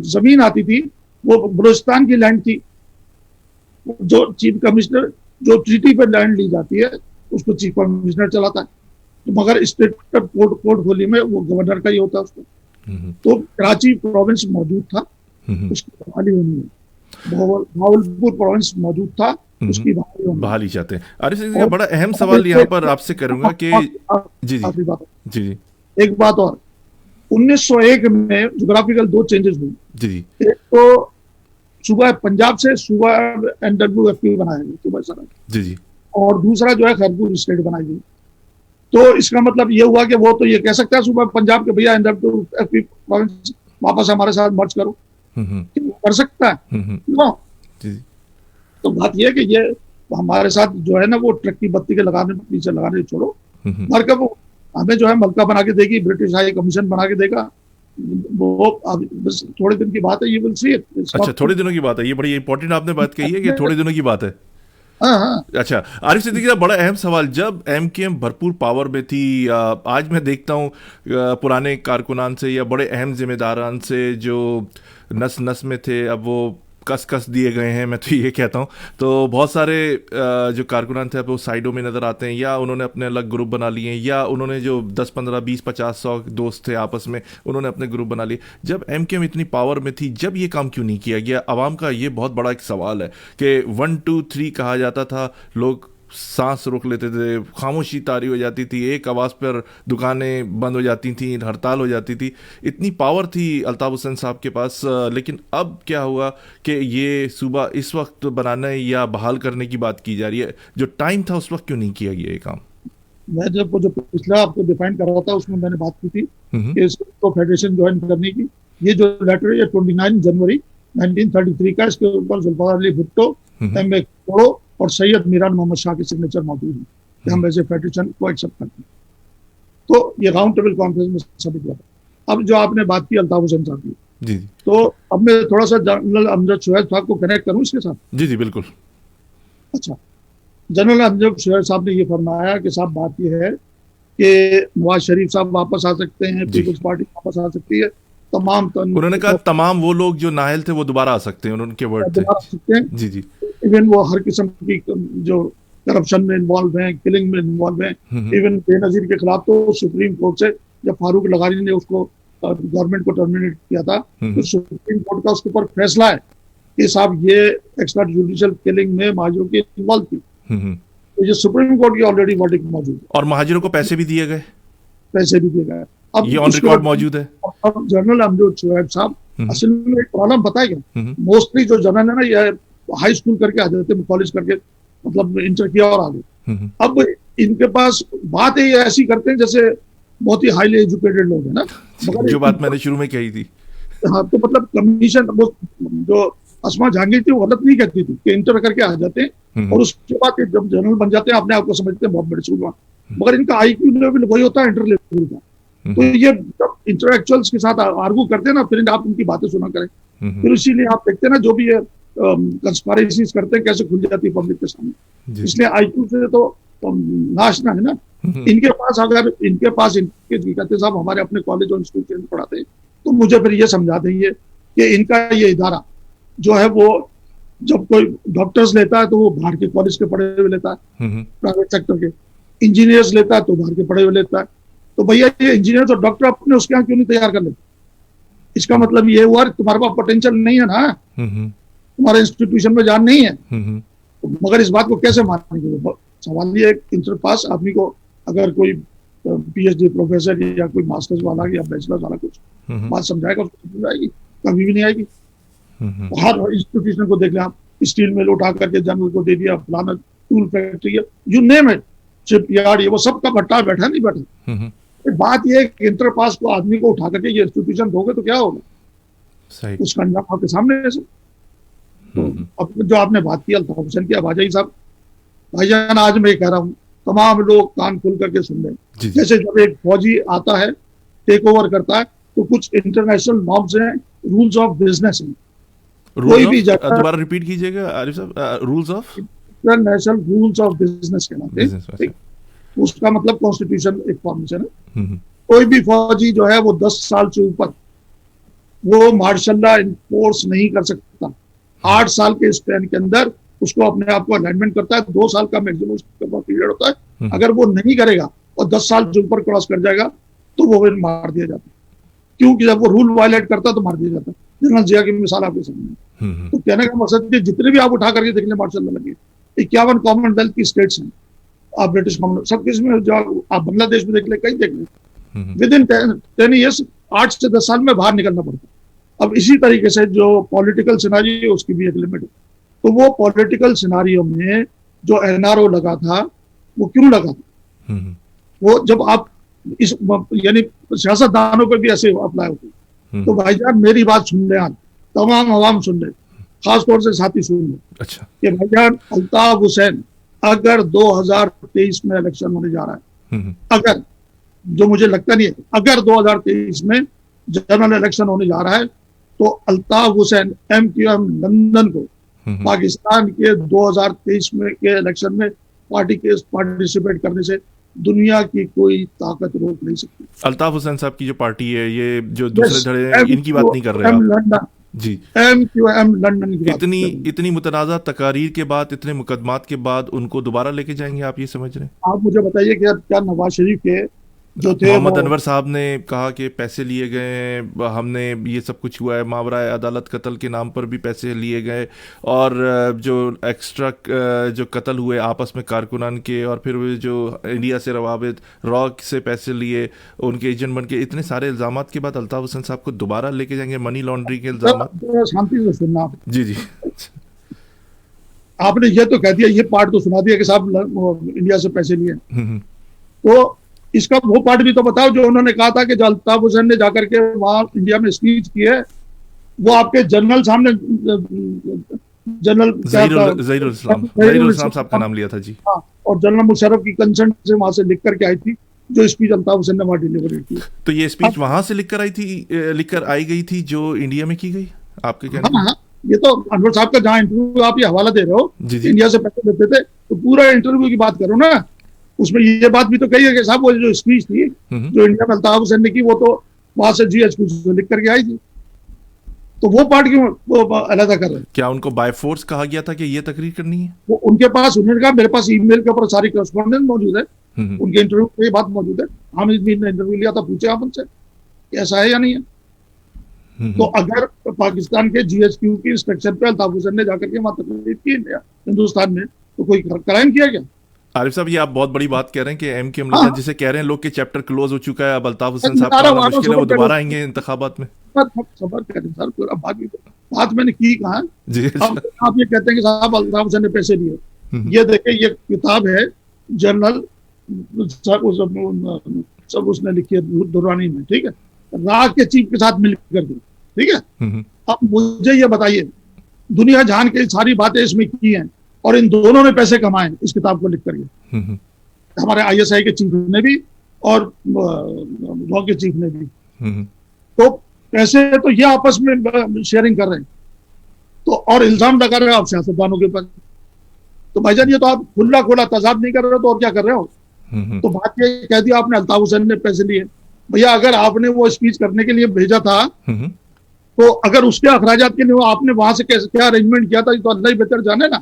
जमीन आती थी वो बलूचिस्तान की लैंड थी। जो चीफ कमिश्नर जो ट्रीटी पर लैंड ली जाती है उसको चीफ कमिश्नर चलाता है। तो मगर स्टेट पोर्टफोलियो में वो गवर्नर का ही होता है उसको। तो कराची प्रोविंस मौजूद था, उसकी बहाली होनी है। भावलपुर प्रोविंस मौजूद था, उसकी बहाली चाहते हैं। अरे सर, बड़ा अहम सवाल यहाँ पर आपसे करूंगा कि जी जी जी एक बात और, 1901 में जोग्राफिकल 2 चेंजेस हुए। जी जी। एक तो सूबा पंजाब से सूबा NWFP बनाया गया, सूबा सराय। जी जी। और दूसरा जो है खैरपुर स्टेट बनाई गई। तो इसका मतलब ये हुआ कि वो तो ये कह सकता है सूबा पंजाब के भैया NWFP प्रोविंस वापस हमारे साथ मर्ज करो, कर सकता है क्यों? तो बात यह है कि ये हमारे साथ जो है ना वो ट्रक की बत्ती के लगाने पीछे लगाने छोड़ो, मगर वो हमें जो है मलका बना के देगी, ब्रिटिश हाई कमीशन बना के देगा। वो बस थोड़े दिन की बात है, ये विल सी। अच्छा, थोड़े दिनों की बात है, ये बड़ी इंपॉर्टेंट आपने बात कही है कि थोड़े दिनों की बात है। अच्छा, आरिफ सिद्दीकी साहब, बड़ा अहम सवाल, जब MKM भरपूर पावर में थी, आज मैं देखता हूँ पुराने कारकुनान से या बड़े अहम जिम्मेदारान से जो नस नस में थे, अब वो कस दिए गए हैं, मैं तो ये कहता हूँ। तो बहुत सारे जो कारकुनान थे वो साइडों में नज़र आते हैं, या उन्होंने अपने अलग ग्रुप बना लिए हैं, या उन्होंने जो 10 15 20 50 100 दोस्त थे आपस में उन्होंने अपने ग्रुप बना लिए। जब एमकेएम इतनी पावर में थी, जब ये काम क्यों नहीं किया गया? आवाम का ये बहुत बड़ा एक सवाल है कि 1 2 3 कहा जाता था, लोग सांस रोक लेते थे, खामोशी तारी हो जाती थी, एक आवाज़ पर दुकानें बंद हो जाती थी, हड़ताल हो जाती थी। इतनी पावर थी अल्ताफ हुसैन साहब के पास। लेकिन अब क्या हुआ कि ये सूबा इस वक्त बनाने या बहाल करने की बात की जा रही है, जो टाइम था उस वक्त क्यों नहीं किया गया ये काम? मैं जब जो पिछला आपको डिफाइन कर रहा था उसमें मैंने बात की थी कि इसको फेडरेशन ज्वाइन करने की। ये जो लेटर है ये 29 जनवरी 1933 का, इसके ऊपर जुल्फिकार अली भुट्टो, एम ए कोड़ो और सैयद मीरान मोहम्मद शाह के सिग्नेचर मौजूद है कि हम ऐसे फेडरेशन को एक्सेप्ट करते हैं। तो ये राउंड टेबल कॉन्फ्रेंस में सबमिट हुआ था। अब जो आपने बात की अल्ताफ हुसैन साहब की, जी तो अब मैं थोड़ा सा जनरल अमजद शुहैब साहब को कनेक्ट करूं इसके साथ। जी बिल्कुल। अच्छा, जनरल अमजद शुहैब साहब ने ये फरमाया कि साहब बात ये है कि नवाज शरीफ साहब वापस आ सकते हैं, पीपल्स पार्टी वापस आ सकती है, तमाम उन्होंने कहा तमाम वो लोग जो नाअहल थे वो दोबारा आ सकते हैं, उनके वर्ड थे। दोबारा आ सकते हैं। जी जी। इवन वो हर किस्म की जो करप्शन में इन्वॉल्व हैं, किलिंग में इन्वॉल्व हैं, इवन बेनजीर के खिलाफ तो सुप्रीम कोर्ट से जब फारूक लगारी ने उसको गवर्नमेंट को टर्मिनेट किया था, तो सुप्रीम कोर्ट का उसके ऊपर फैसला है कि साहब ये एक्स्ट्रा जुडिशियल किलिंग में महाजरों की इन्वॉल्व थी। तो ये सुप्रीम कोर्ट की ऑलरेडी वर्डिक्ट मौजूद है और महाजरों को पैसे भी दिए गए, पैसे भी दिए गए। अब ये ऑन रिकॉर्ड मौजूद है। अब जनरल अमजद शुहैब साहब, असल में एक प्रॉब्लम पता है क्या, मोस्टली जो जनरल है ना ये हाई स्कूल करके आ जाते हैं, कॉलेज करके मतलब इंटर किया और आ गए। अब इनके पास बात ये ऐसी करते हैं जैसे बहुत ही हाईली एजुकेटेड लोग हैं ना, मगर जो बात मैंने शुरू में कही थी। हाँ, तो मतलब कमीशन जो अस्मा जहांगीर थी वो गलत नहीं कहती थी कि इंटर करके आ जाते हैं और उसके बाद जब जनरल बन जाते हैं अपने आप को समझते हैं बहुत बड़े सूबा, मगर इनका आईक्यू लेवल वही होता है इंटर लेवल का। तो ये जब इंटेलेक्चुअल्स के साथ आर्गू करते हैं ना, फिर आप उनकी बातें सुना करें, फिर इसीलिए आप देखते हैं ना जो भी ये कंस्पायरेसीज करते हैं कैसे खुल जाती है पब्लिक के सामने। इसलिए आईक्यू से तो नाशना है ना। इनके पास अगर इनके पास इनके कहते साहब हमारे अपने कॉलेज और इंस्टीट्यूशन में पढ़ाते हैं, तो मुझे फिर ये समझा देंगे कि इनका ये इदारा जो है वो जब कोई डॉक्टर्स लेता है तो वो बाहर के कॉलेज के पढ़े हुए लेता है, प्राइवेट सेक्टर के। इंजीनियर्स लेता है तो बाहर के पढ़े हुए लेता है। तो भैया ये इंजीनियर और डॉक्टर अपने उसके यहाँ क्यों नहीं तैयार कर लेते? इसका मतलब ये हुआ तुम्हारे पास पोटेंशियल नहीं है ना, तुम्हारे इंस्टीट्यूशन में जान नहीं है। मगर इस बात को कैसे मानेंगे? सवाल ये इंटर पास आदमी को अगर कोई पीएचडी प्रोफेसर या कोई मास्टर्स वाला या बैचलर्स वाला कुछ बात समझाएगा, उसको समझ आएगी? कभी भी नहीं आएगी। हर इंस्टीट्यूशन को देख लें आप, स्टील मिल उठा करके जनरल को दे दिया, फलाना टूल फैक्ट्री है, you name it, ship yard, ये वो सबका भट्टा बैठा नहीं बैठा। बात ये है कि इंटर पास को आदमी को उठा करके ये इंस्टीट्यूशन दोगे तो क्या होगा? सही, उसका अंजाम आपके सामने है। तो अब जो आपने बात की अल्ताफ हुसैन की, अब आ जाइए साहब। भाईजान आज मैं कह रहा हूँ तमाम लोग कान खोल करके सुन लें। जैसे जब एक फौजी आता है, टेक ओवर करता है, तो कुछ इंटरनेशनल नॉर्म्स हैं, रूल्स ऑफ बिजनेस हैं। कोई भी दोबारा रिपीट कीजिएगा आरिफ साहब, rules of international rules of business कहलाते हैं। उसका मतलब कॉन्स्टिट्यूशन एक फॉर्मेशन है। कोई भी फौजी जो है वो 10 साल से ऊपर वो मार्शल लॉ इन्फोर्स नहीं कर सकता। 8 साल के स्पैन के अंदर उसको अपने आप को अलाइनमेंट करता है। 2 साल का मैक्सिमम उसके पास पीरियड होता है। अगर वो नहीं करेगा और 10 साल से ऊपर क्रॉस कर जाएगा तो वो फिर मार दिया जाता है, क्योंकि जब वो रूल वायलेट करता है तो मार दिया जाता है। जनरल जिया की मिसाल आपके सामने। तो कहने का मकसद है जितने भी आप उठा करके देख लें मार्शल लॉ लगे, 51 कॉमनवेल्थ की स्टेट्स हैं, आप ब्रिटिश कॉमनवेल्थ सब किसमें जो आप बांग्लादेश में देख ले, कहीं देख ले, विद इन 10 ईयर्स 8 से 10 साल में बाहर निकलना पड़ता है। अब इसी तरीके से जो पॉलिटिकल सिनारियो है उसकी भी एक लिमिट है। तो वो पॉलिटिकल सिनारियो में जो एनआरओ लगा था वो क्यों लगा था? वो जब आप इस यानी सियासतदानों पे भी ऐसे अप्लाई होती है। तो भाईजान मेरी बात सुन ले, तमाम आवाम सुन ले, खासतौर से साथी सुन ले। अच्छा, कि भाईजान अल्ताफ हुसैन अगर 2023 में इलेक्शन होने जा रहा है, अगर, जो मुझे लगता नहीं है, अगर 2023 में जनरल इलेक्शन होने जा रहा है, तो अल्ताफ हुसैन एमक्यूएम लंदन को पाकिस्तान के 2023 में के इलेक्शन में पार्टी के पार्टिसिपेट करने से दुनिया की कोई ताकत रोक नहीं सकती। अल्ताफ हुसैन साहब की जो पार्टी है, ये जो दूसरे धड़े हैं, इनकी बात नहीं कर रहे हैं। जी। MQM लंदन की बात इतनी कर रहे हैं। इतनी मुतनाज़ा तकारीर के बाद, इतने मुकदमात के बाद उनको दोबारा लेके जाएंगे, आप ये समझ रहे हैं? आप मुझे बताइए कि क्या नवाज शरीफ के जो थे वो मोहम्मद अनवर साहब ने कहा कि पैसे लिए गए हैं, हमने ये सब कुछ हुआ है, मावरा अदालत कत्ल के नाम पर भी पैसे लिए गए, और जो एक्स्ट्रा जो कत्ल हुए आपस में कारकुनान के, और फिर वो जो इंडिया से रवाबित रॉक से पैसे लिए उनके एजेंट बन के, इतने सारे इल्ज़ामात के बाद अल्ताफ़ हुसैन साहब को दोबारा लेके जाएंगे, मनी लॉन्ड्रिंग के इल्ज़ामात? शांति से सुनना आप। जी जी। आपने ये तो कह दिया, ये पार्ट तो सुना दिया कि साहब इंडिया से पैसे लिए, हम्म। तो इसका वो पार्ट भी तो बताओ जो उन्होंने कहा था कि जो अल्ताफ हुसैन ने जाकर के वहां इंडिया में स्पीच की है, वो आपके जनरल सामने, जनरल ज़हीरुल इस्लाम साहब का नाम लिया था जी। हाँ, और जनरल मुशर्रफ की कंसेंट से वहां से लिख करके आई थी जो स्पीच अल्ताफ हुसैन ने वहां डिलीवर की। तो ये स्पीच वहां से लिख कर आई गई थी जो इंडिया में की गई, आपके कहने? हाँ, ये तो अनवर साहब का जहाँ इंटरव्यू आप ये हवाला दे रहे हो, जी जी। इंडिया से पैसे लेते थे, तो पूरा इंटरव्यू की बात करो ना, उसमें ये बात भी तो कही है कि साहब वो जो स्पीच थी जो इंडिया में अल्ताफ हुसैन ने की, वो तो वहां से GHQ से लिख करके आई थी, तो वो पार्ट क्यों वो अलग कर रहे हैं? क्या उनको बाय फोर्स कहा गया था कि ये तकरीर करनी है? वो उनके पास, उन्होंने कहा मेरे पास ईमेल के ऊपर सारी करस्पॉन्डेंस मौजूद है, उनके इंटरव्यू में ये बात मौजूद है, हामिद मीर ने इंटरव्यू लिया था, पूछे आप उनसे ऐसा है या नहीं है। तो अगर पाकिस्तान के GHQ की इंस्ट्रक्शन पे अल्ताफ हुसैन ने जाकर के वहां तकरीर की हिंदुस्तान में, तो कोई क्राइम किया क्या? आरिफ साहब, ये आप बहुत बड़ी बात कह रहे हैं कि MQM लंदन जिसे कह रहे हैं लोग के चैप्टर क्लोज हो चुका है, अब अल्ताफ हुसैन साहब का आना मुश्किल है, वो दोबारा आएंगे इंतखाबात में। सबर करें सर, पूरा बात मैंने की कहा जी। आप ये कहते हैं कि साहब अल्ताफ हुसैन ने पैसे लिए, ये देखे ये किताब है जनरल सब उसने लिखी है दुरानी में, ठीक है, राग के चीफ के साथ मिलकर के, ठीक है। अब मुझे ये बताइए, दुनिया जान के सारी बातें इसमें की हैं और इन दोनों ने पैसे कमाए इस किताब को लिख करके, हमारे ISI के चीफ ने भी और रॉ के चीफ ने भी, तो पैसे तो ये आपस में शेयरिंग कर रहे हैं, तो और इल्जाम लगा रहे हो आप सियासतदानों के ऊपर, तो भाईजान ये तो आप खुला खोला तजाद नहीं कर रहे हो, तो और क्या कर रहे हो? तो बात ये कह दिया आपने अल्ताफ हुसैन ने पैसे लिए, भैया अगर आपने वो स्पीच करने के लिए भेजा था, तो अगर उसके अखराजात के लिए आपने वहां से क्या अरेंजमेंट किया था, तो अल्लाह ही बेहतर जाने ना।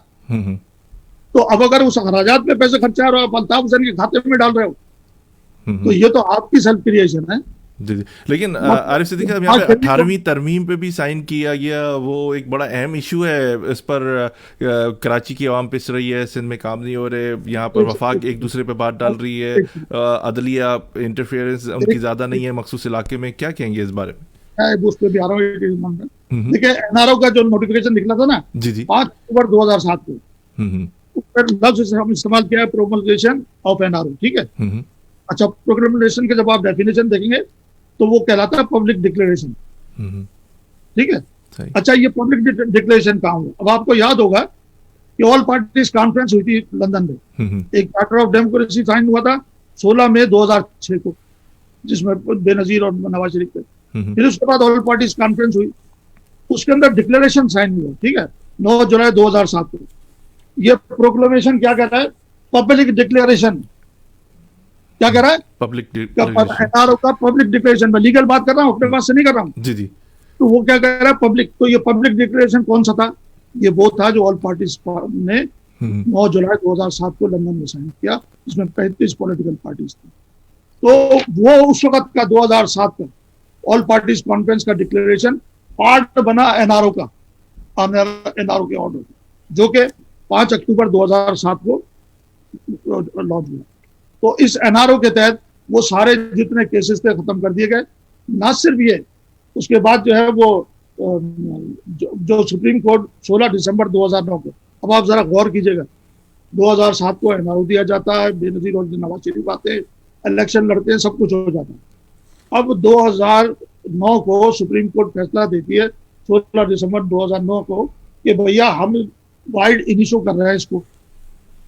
तो अब अगर उस अखराजात में पैसे खर्चा रहे हो, आप अल्ताफ हुसैन के खाते में डाल रहे हो, तो ये तो आपकी सेल्फ क्रिएशन है। जी जी। लेकिन आरिफ सिद्दीकी साहब, यहाँ पे 18वीं तरमीम पे भी साइन किया गया, वो एक बड़ा अहम इशू है, इस पर कराची की आवाम पिस रही है, सिंध में काम नहीं हो रहे, यहाँ पर वफाक एक दूसरे पे बात डाल रही है, अदलिया इंटरफेरेंस उनकी ज्यादा नहीं है मखसूस इलाके में, क्या कहेंगे इस बारे में? उस पर भी आ रहा हूँ। देखिए NRO का जो नोटिफिकेशन निकला था ना, जी जी, 5 अक्टूबर 2007 को, उस पर लफ्ज से हम इस्तेमाल किया है प्रोमलगेशन ऑफ NRO, ठीक है। अच्छा, प्रोक्लेमेशन के जब आप डेफिनेशन देखेंगे तो वो कहलाता है पब्लिक डिक्लेरेशन, ठीक है। अच्छा, ये पब्लिक डिक्लेरेशन कहाँ हुआ? अब आपको याद होगा कि ऑल पार्टीज कॉन्फ्रेंस हुई थी लंदन में, एक चार्टर ऑफ डेमोक्रेसी साइन हुआ था 16 मई 2006 को, जिसमें बेनजीर और नवाज शरीफ थे। फिर उसके बाद ऑल पार्टीज कॉन्फ्रेंस हुई, उसके अंदर डिक्लेरेशन साइन हुआ, ठीक है, 9 जुलाई 2007 को। ये प्रोक्लेमेशन क्या कह रहा है? Public declaration. क्या कह रहा है? पब्लिक NRO का पब्लिक डिक्लेरेशन। मैं लीगल बात कर रहा हूँ, अपने पास से नहीं कर रहा हूँ। जी जी। तो वो क्या कह रहा है? पब्लिक। तो ये पब्लिक डिक्लेरेशन कौन सा था? ये वो था जो ऑल पार्टीज ने 9 जुलाई 2007 को लंदन में साइन किया, जिसमें 35 पॉलिटिकल पार्टीज थी। तो वो उस वक्त का 2007 का ऑल पार्टीज कॉन्फ्रेंस का डिक्लेरेशन पार्ट बना NRO का, NRO के ऑर्डर, जो कि 5 अक्टूबर 2007 को लॉन्च हुआ। तो इस NRO के तहत वो सारे जितने केसेस थे खत्म कर दिए गए। ना सिर्फ ये, उसके बाद जो है वो जो सुप्रीम कोर्ट 16 दिसंबर 2009 को, अब आप जरा गौर कीजिएगा, 2007 को NRO दिया जाता है, बेनजीर और नवाज शरीफ आते, इलेक्शन लड़ते हैं, सब कुछ हो जाता है। अब 2009 को सुप्रीम कोर्ट फैसला देती है 16 दिसंबर 2009 को कि भैया हम वाइड इनिशो कर रहे हैं इसको,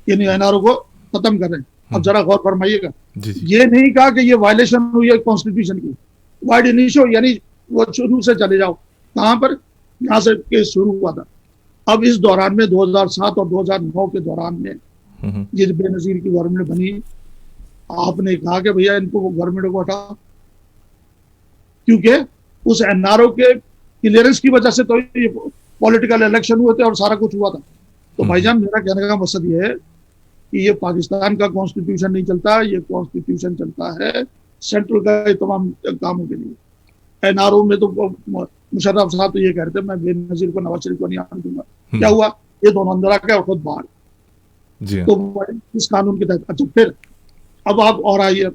यानी NRO को खत्म कर रहे हैं। अब जरा गौर फरमाइएगा, ये नहीं कहा कि ये वायलेशन हुई है कॉन्स्टिट्यूशन की, वाइड इनिशो यानी वो शुरू से चले जाओ, कहां पर? यहाँ से केस शुरू हुआ था। अब इस दौरान में 2007 और 2009 के दौरान में ये बेनजीर की गवर्नमेंट बनी, आपने कहा कि भैया इनको गवर्नमेंट को हटाओ, क्योंकि उस NRO के क्लियरेंस की वजह से तो ये पॉलिटिकल इलेक्शन हुए थे और सारा कुछ हुआ था। तो भाईजान मेरा कहने का मकसद ये है कि ये पाकिस्तान का कॉन्स्टिट्यूशन नहीं चलता, ये कॉन्स्टिट्यूशन चलता है सेंट्रल का तमाम कामों के लिए। एनआरओ में तो मुशर्रफ साहब तो ये कह रहे थे मैं बेनजीर को नवाज शरीफ को नहीं आने दूंगा, क्या हुआ? ये दोनों अंदर आ गए और खुद बाहर। जी हाँ। तो इस कानून के तहत अच्छा फिर अब आप और आइए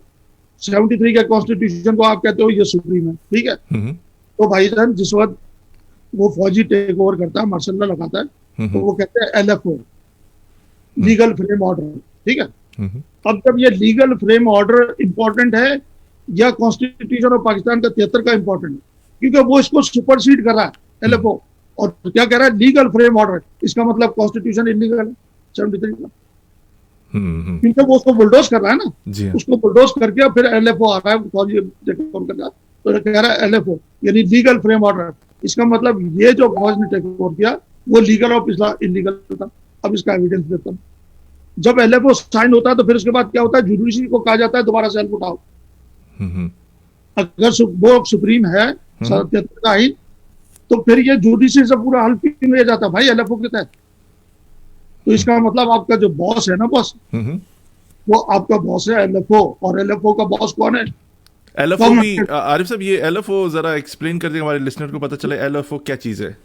73 के कॉन्स्टिट्यूशन को आप कहते हो ये सुप्रीम है, ठीक है। तो भाईजान जिस वक्त वो फौजी टेक ओवर करता है, मार्शल लॉ लगाता है, तो वो कहते हैं LFO, लीगल फ्रेम ऑर्डर, ठीक है। अब जब ये लीगल फ्रेम ऑर्डर इंपॉर्टेंट है या कॉन्स्टिट्यूशन ऑफ पाकिस्तान का 73 का इंपॉर्टेंट है, क्योंकि वो इसको सुपरसीड कर रहा है LFO, और क्या कह रहा है? Legal frame order. इसका मतलब कॉन्स्टिट्यूशन इलीगल है 73 का, क्योंकि वो उसको बुलडोज कर रहा है ना, उसको बुलडोज करके फिर LFO आ रहा है, फौजी टेक ओवर कर रहा है, तो कह रहा है LFO यानी लीगल फ्रेम ऑर्डर। इसका मतलब ये जो फौज ने टेक ओवर किया वो लीगल और इलीगल था। अब इसका एविडेंस देता हूँ। जब LFO साइन होता है तो फिर उसके बाद क्या होता है? जुडिशरी को कहा जाता है दोबारा से हेल्प उठाओ। अगर वो सुप्रीम है 73 का आइन, तो फिर ये जुडिशरी से पूरा हल क्यों लिया जाता है भाई LFO के तहत? तो इसका मतलब आपका जो बॉस है ना, बॉस, वो आपका बॉस है LFO, और LFO का बॉस कौन है? LFO भी आरिफ साहब, ये LFO जरा एक्सप्लेन कर दें हमारे लिसनर को पता चले LFO क्या चीज है।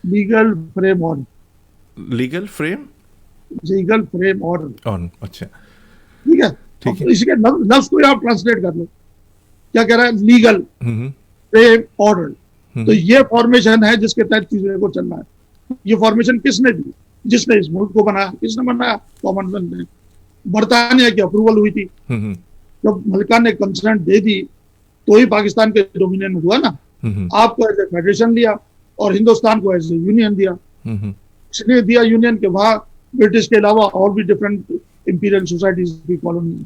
Legal frame order. Legal frame order on, अच्छा ठीक है। तो इसके लफ्ज को आप ट्रांसलेट कर लो, क्या कह रहा है? Legal frame order. तो ये फॉर्मेशन है जिसके तहत चीजें को चलना है। ये फॉर्मेशन किसने दी? जिसने इस मुल्क को बनाया। किसने बनाया? कॉमनवेल्थ ने। बरतानिया की अप्रूवल हुई थी। जब मलिका ने कंसेंट दे दी तो ही पाकिस्तान के डोमिनियन हुआ ना। आपको एज ए फेडरेशन लिया और हिंदुस्तान को एज ए यूनियन दिया। इसलिए दिया यूनियन के वहां ब्रिटिश के अलावा और भी डिफरेंट इंपीरियल सोसाइटीज की कॉलोनी।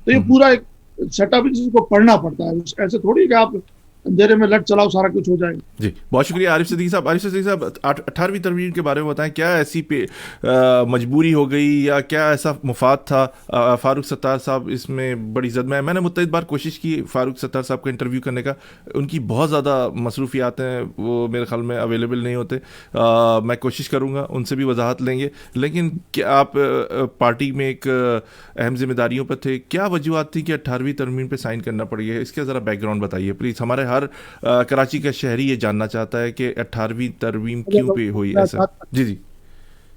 तो ये पूरा एक सेटअप जिसको पढ़ना पड़ता है, ऐसे थोड़ी कि आप अंधेरे में लट चलाओ सारा कुछ हो जाएगा। जी बहुत शुक्रिया आरिफ सिद्दीकी साहब। आरिफ सिद्दीकी साहब 18वीं तरमीम के बारे में बताएं, क्या ऐसी मजबूरी हो गई या क्या ऐसा मुफाद था? फारूक सत्तार साहब इसमें बड़ी जद में, मैंने मुत्तईद बार कोशिश की फारूक सत्तार साहब का इंटरव्यू करने का, उनकी बहुत ज़्यादा मसरूफियात हैं, वो मेरे ख्याल में अवेलेबल नहीं होते। मैं कोशिश करूँगा उनसे भी वजाहत लेंगे। लेकिन क्या आप पार्टी में एक अहम जिम्मेदारियों पर थे, क्या वजूहत थी कि 18वीं तरमीम पर साइन करना पड़ गया? इसका ज़रा बैकग्राउंड बताइए प्लीज़। हमारे हर कराची का शहरी ये जानना चाहता है कि 18वीं तरमीम क्यों पे हुई ऐसा। जी जी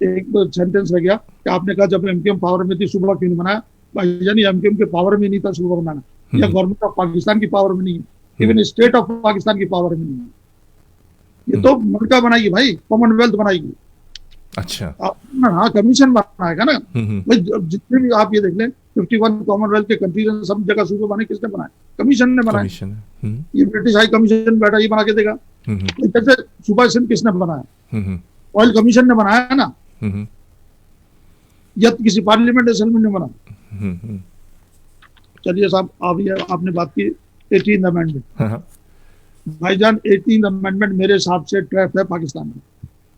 एक सेंटेंस रह गया कि आपने कहा जब एमकेएम पावर में थी सूबा क्यों नहीं बनाया? भाईजान एमकेएम के पावर में नहीं था सूबा बनाना, या गवर्नमेंट ऑफ पाकिस्तान की पावर में नहीं है, इवन स्टेट ऑफ पाकिस्तान की पावर में नहीं है। ये तो मलिका बनाएगी भाई, कॉमनवेल्थ बनाएगी। अच्छा हाँ, कमीशन बनाएगा ना भाई। जितने भी आप ये देख लें 51 कॉमनवेल्थ के कंट्रीज में सब जगह सूबे बने, किसने बनाए? कमीशन ने बनाया। ये ब्रिटिश हाई कमीशन बैठा, ये बना के देगा। जैसे सूबा सिंध किसने बनाया? ऑयल कमीशन ने बनाया ना, या किसी पार्लियामेंट असेंबली ने बनाया। चलिए साहब, आपने बात की 18th अमेंडमेंट। भाईजान 18th अमेंडमेंट मेरे हिसाब से ट्रैप है पाकिस्तान में।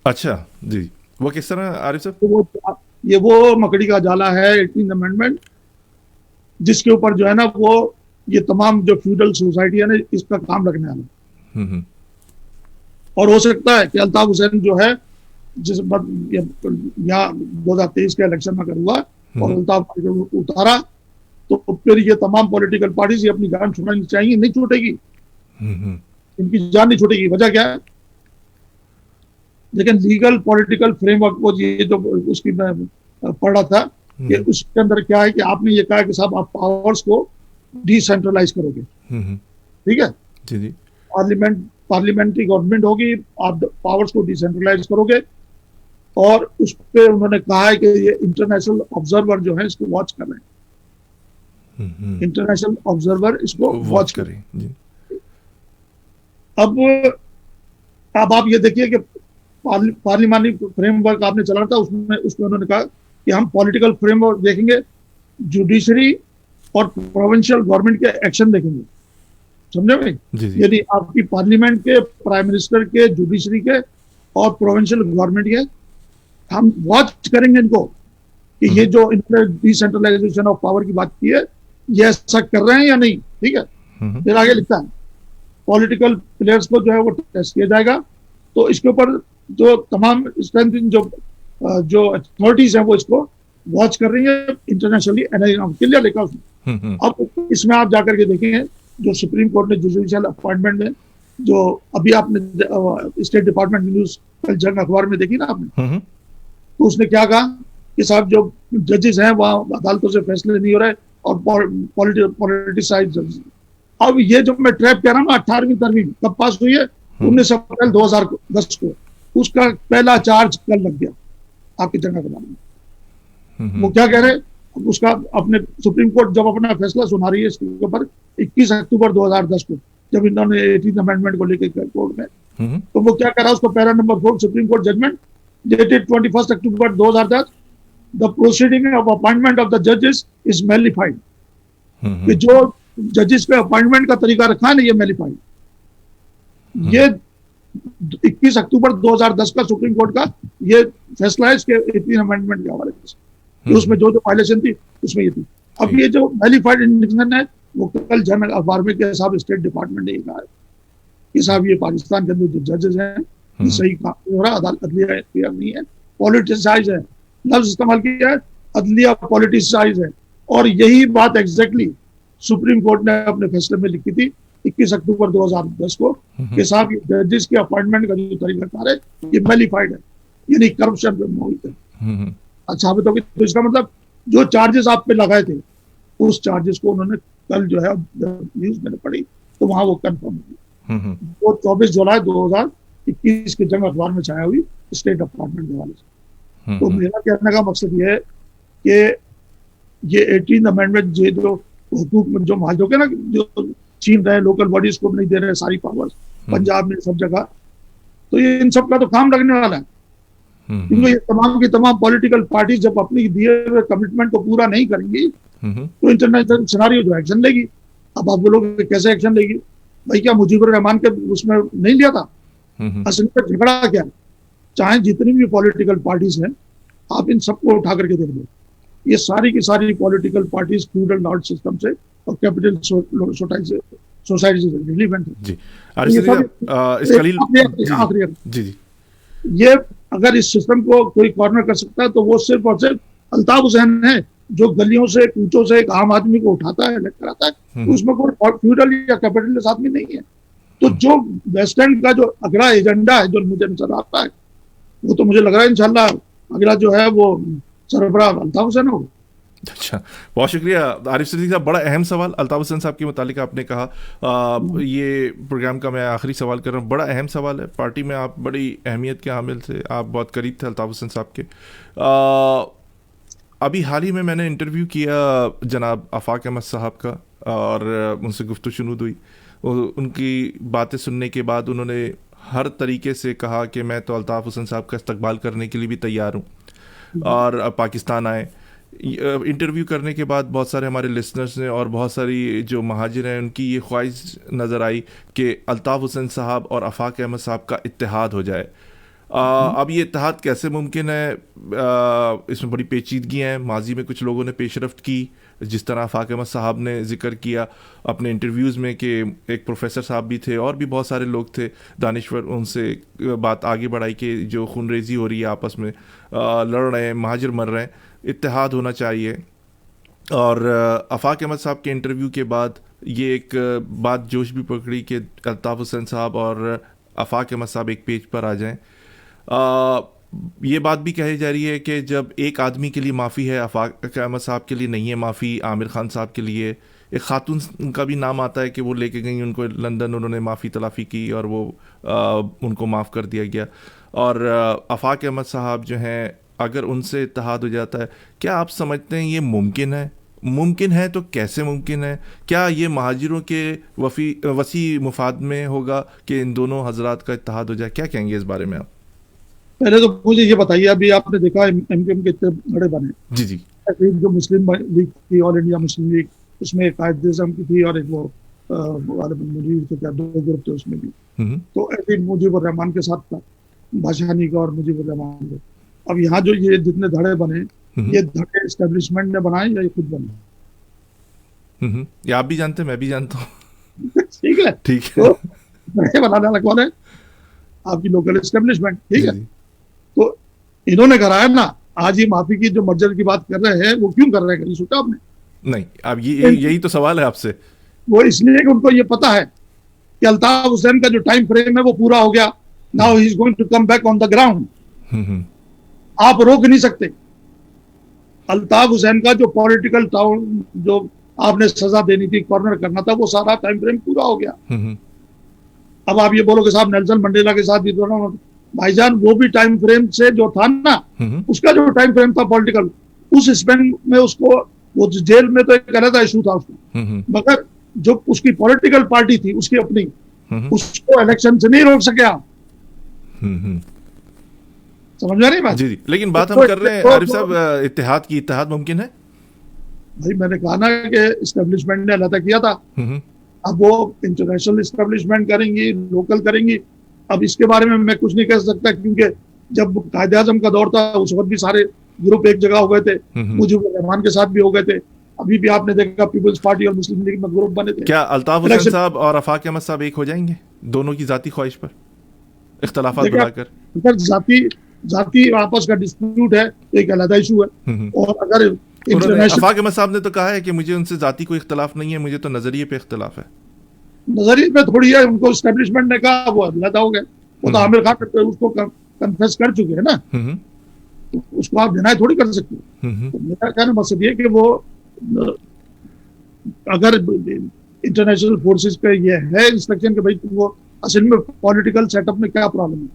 अच्छा जी, वो किस तरह आरिफ साहब? तो वो मकड़ी का जाला है 18th अमेंडमेंट, जिसके ऊपर जो है ना वो ये तमाम जो फ्यूडल सोसाइटी है ना इसका काम रखने वाला। और हो सकता है कि अल्ताफ हुसैन जो है जिस यहाँ 2023 के इलेक्शन में अगर हुआ और अल्ताफ उतारा तो फिर ये तमाम पॉलिटिकल पार्टीज अपनी जान छुड़ानी चाहिए। नहीं छूटेगी, इनकी जान नहीं छूटेगी। वजह क्या है? लेकिन लीगल पॉलिटिकल फ्रेमवर्क को ये जो उसकी मैं पढ़ रहा था कि उसके अंदर क्या है कि आपने ये कहा कि साहब आप पावर्स को डिसेंट्रलाइज करोगे, ठीक है जी जी। पार्लियामेंट्री गवर्नमेंट होगी, आप पावर्स को डिसेंट्रलाइज करोगे। और उस पर उन्होंने कहा है कि ये इंटरनेशनल ऑब्जर्वर जो है इसको वॉच कर रहे हैं। इंटरनेशनल ऑब्जर्वर इसको वॉच करें। अब आप ये देखिए कि पार्लियामेंट्री फ्रेमवर्क आपने चला था, उसमें उन्होंने कहा कि हम पॉलिटिकल फ्रेमवर्क देखेंगे, जुडिशरी और प्रोविंशियल गवर्नमेंट के एक्शन देखेंगे। समझे भाई? यानी आपकी पार्लियामेंट के, प्राइम मिनिस्टर के, जुडिशरी के और प्रोविंशियल गवर्नमेंट के हम वॉच करेंगे इनको कि ये जो इन्होंने डिसेंट्रलाइजेशन ऑफ पावर की बात की है ये ऐसा कर रहे हैं या नहीं। ठीक है, फिर आगे लिखता है पॉलिटिकल प्लेयर्स को जो है वो टेस्ट किया जाएगा। तो इसके ऊपर जो तमाम स्ट्रेंथ जो अथॉरिटीज हैं वो इसको वॉच कर रही है इंटरनेशनली, क्लियर लिखा उसमें। अब इसमें आप जाकर के देखेंगे जो सुप्रीम कोर्ट ने जुडिशियल अपॉइंटमेंट में, जो अभी आपने स्टेट डिपार्टमेंट न्यूज कल जंग अखबार में देखी ना आपने, तो उसने क्या कहा कि साहब जो जजेस हैं वहाँ अदालतों से फैसले नहीं हो रहे और पॉलिटिसाइज जजेस। अब ये जो मैं ट्रैप कह रहा हूँ ना, 18वीं तरमीम कब पास हुई है? 19 अप्रैल 2010 को। उसका पहला चार्ज कल लग गया आपकी जंग अखबार में। वो क्या कह रहे हैं, उसका अपने सुप्रीम कोर्ट जब अपना फैसला सुना रही है इसके ऊपर 21 अक्टूबर 2010 को, जब इन्होंने 18 अमेंडमेंट को लेकर कोर्ट में, तो वो क्या कह रहा है उसको para number 4 supreme court judgment dated 21 October 2010, the proceeding of appointment of the जजेस इज मैलिफाइड। कि जो जजेस पे अपॉइंटमेंट का तरीका रखा है ना, ये मैलिफाइड। ये 21 अक्टूबर 2010 का सुप्रीम कोर्ट का ये फैसला है इसके 18 अमेंडमेंट के हवाले से। तो उसमें जो वायलेशन थी उसमें ये थी। अब ये जो मैलिफाइड इंडिकेशन है वो कल जन अखबार में के साहब स्टेट डिपार्टमेंट ने कहा है कि साहब ये पाकिस्तान के अंदर जो जजेस हैं ये सही काम नहीं हो रहा, अदालत अदलिया क्लियर नहीं है, पॉलिटिसाइज है, लफ्ज इस्तेमाल किया है, अदलिया पॉलिटिसाइज है। और यही बात एग्जैक्टली सुप्रीम कोर्ट ने अपने फैसले में लिखी थी 21 अक्टूबर 2010 को कि साहब ये जजेस के अपॉइंटमेंट का जो तरीका है ये मैलिफाइड है, यानी करप्शन पे मोहित है। अच्छा साबित होगी। तो इसका मतलब जो चार्जेस आप पे लगाए थे उस चार्जेस को उन्होंने कल जो है न्यूज मैंने पढ़ी तो वहां वो कंफर्म हुई। वो 24 जुलाई 2021 के जंग अखबार में छाया हुई स्टेट डिपार्टमेंट के हवाले से। तो मेरा कहने का मकसद ये है कि ये 18 अमेंडमेंट जो हुकूक में जो महाजों के ना जो छीन रहे, लोकल बॉडीज को नहीं दे रहे सारी पावर्स पंजाब में सब जगह, तो ये इन सब का तो काम लगने वाला है। क्योंकि ये तमाम की तमाम पॉलिटिकल पार्टी जब अपनी दिए हुए कमिटमेंट को पूरा नहीं करेंगी तो इंटरनेशनल सिनारियो जो एक्शन लेगी। अब आप बोलोगे कैसे एक्शन लेगी? भाई क्या मुजीबुर रहमान के उसमें नहीं लिया था? असल में झगड़ा क्या है, चाहे जितनी भी पॉलिटिकल पार्टीज हैं आप इन सबको उठा करके देख लो, ये सारी की सारी political parties feudal Lord system से और कैपिटल सोसाइटी से रिलीवेंट है। जी आखिरी जी ये अगर इस सिस्टम को कोई कॉर्नर कर सकता है तो वो सिर्फ और सिर्फ अल्ताफ हुसैन है, जो गलियों से कूचों से एक आम आदमी को उठाता है लेकर आता है, तो उसमें कोई फ्यूडल या कैपिटलिस्ट आदमी नहीं है। तो जो वेस्ट एंड का जो अगला एजेंडा है जो मुझे नजर आता है वो तो मुझे लग रहा है इंशाल्लाह अगला जो है वो सरबराह अल्ताफ हुसैन होगा। अच्छा, बहुत शुक्रिया आरिफ सिद्दीकी साहब। बड़ा अहम सवाल अल्ताफ हुसैन साहब के मुतालिक आपने कहा। ये प्रोग्राम का मैं आखिरी सवाल कर रहा हूँ, बड़ा अहम सवाल है। पार्टी में आप बड़ी अहमियत के हामिल थे, आप बहुत करीब थे अल्ताफ हुसैन साहब के। अभी हाल ही में मैंने इंटरव्यू किया जनाब आफाक अहमद साहब का और उनसे गुफ्तगू हुई। उनकी बातें सुनने के बाद उन्होंने हर तरीके से कहा कि मैं तो अल्ताफ हुसैन साहब का इस्तकबाल करने के लिए भी तैयार हूँ और पाकिस्तान आए। इंटरव्यू करने के बाद बहुत सारे हमारे लिसनर्स ने और बहुत सारी जो महाजिर हैं उनकी ये ख्वाहिश नज़र आई कि अल्ताफ हुसैन साहब और आफाक अहमद साहब का इत्तेहाद हो जाए। अब ये इत्तेहाद कैसे मुमकिन है, इसमें बड़ी पेचीदगियाँ हैं। माजी में कुछ लोगों ने पेशरफ्त की, जिस तरह आफाक अहमद साहब ने जिक्र किया अपने इंटरव्यूज़ में कि एक प्रोफेसर साहब भी थे और भी बहुत सारे लोग थे दानिश्वर, उनसे बात आगे बढ़ाई कि जो खूनरेजी हो रही है, आपस में लड़ रहे हैं, महाजिर मर रहे हैं, इत्तेहाद होना चाहिए। और आफाक अहमद साहब के इंटरव्यू के बाद ये एक बात जोश भी पकड़ी कि अल्ताफ हुसैन साहब और आफाक अहमद साहब एक पेज पर आ जाएं। ये बात भी कही जा रही है कि जब एक आदमी के लिए माफ़ी है आफाक अहमद साहब के लिए नहीं है माफ़ी, आमिर खान साहब के लिए एक खातून का भी नाम आता है कि वो लेके गई, उनको लंदन उन्होंने माफ़ी तलाफ़ी की और वो उनको माफ़ कर दिया गया। और आफाक अहमद साहब जो हैं अगर उनसे इत्तेहाद हो जाता है, क्या आप समझते हैं ये मुमकिन है? मुमकिन है तो कैसे मुमकिन है? क्या ये महाजिरों के वसी मुफाद में होगा कि इन दोनों हजरात का इत्तेहाद हो जाए? क्या कहेंगे इस बारे में आप? पहले तो मुझे ये बताइए, अभी आपने देखा एमकेएम के इतने बड़े बने। जी जी। जो मुस्लिम लीग थी, ऑल इंडिया मुस्लिम लीग, उसमें एक कायद-ए-आज़म की थी और एक वो मुनीर तो क्या, दो ग्रुप थे उसमें भी। तो ऐसे मुजीबुर रहमान के साथ था, भाषानी का और मुजीबुर रहमान का। अब यहाँ जो ये जितने धड़े बने, ये धड़े एस्टेब्लिशमेंट ने बनाए या ये खुद बने? ये आप भी जानते हैं, मैं भी जानता हूँ। ठीक है, ठीक है। तो नए बनाने वाला कौन है? आपकी लोकल एस्टेब्लिशमेंट, ठीक है। जी, तो इन्होंने कराया ना, आज ये माफी की जो मर्जर की बात कर रहे हैं वो क्यों कर रहे हैं, कभी सोचा आपने? नहीं, अब ये यही तो सवाल है आपसे। वो इसलिए कि उनको ये पता है कि अल्ताफ हुसैन का जो टाइम फ्रेम है वो पूरा हो गया, now he is going to come back on the ground. Hmm, आप रोक नहीं सकते। अल्ताफ हुसैन का जो पॉलिटिकल टाउन, जो आपने सजा देनी थी, कॉर्नर करना था, वो सारा टाइम फ्रेम पूरा हो गया। हम्म, अब आप ये बोलोगे साहब नेल्सन मंडेला के साथ भी दोनों, भाईजान वो भी टाइम फ्रेम से जो था ना, उसका जो टाइम फ्रेम था पॉलिटिकल, उस स्पेन में उसको, वो जेल में तो एक अलग इशू था उसको, मगर जो उसकी पॉलिटिकल पार्टी थी उसकी अपनी, उसको इलेक्शन से नहीं रोक सके आप। समझ में नहीं बात? जी जी, लेकिन बात हम कर रहे हैं आरिफ साहब इत्तेहाद की। इत्तेहाद मुमकिन है? भाई मैंने कहा ना कि इस्टेब्लिशमेंट ने अलहदा किया था, अब वो इंटरनेशनल इस्टेब्लिशमेंट करेंगी, लोकल करेंगी। अब इसके बारे में मैं कुछ नहीं कह सकता, क्योंकि जब कायदे आजम का दौर था उस वक्त भी सारे ग्रुप एक जगह हो गए थे, मुजीबुर रहमान के साथ भी हो गए थे, अभी भी आपने देखा पीपल्स पार्टी और मुस्लिम लीग में ग्रुप बने थे। क्या अल्ताफ हुसैन साहब और आफाक अहमद साहब एक हो जाएंगे दोनों की जाती ख्वाहिश पर, इख्तलाफात बढ़ाकर? अगर जाती आपस का डिस्प्यूट है तो एक अलग इशू है, और अगर आफाक अहमद साहब ने तो कहा है कि मुझे उनसे जाती कोई इख्तलाफ नहीं है, मुझे तो नजरिए पे इख्तलाफ है। नजरिए पे थोड़ी है, उनको एस्टेब्लिशमेंट ने कहा, वो अलग हो गए। वो तो आमिर खान उसको कन्फेस कर चुके हैं ना, तो उसको आप डिनाई थोड़ी कर सकते हो। तो मेरा कहना मकसद ये कि वो अगर इंटरनेशनल फोर्सेस का ये है इंस्ट्रक्शन कि भाई वो असल में पॉलिटिकल सेटअप में क्या प्रॉब्लम है।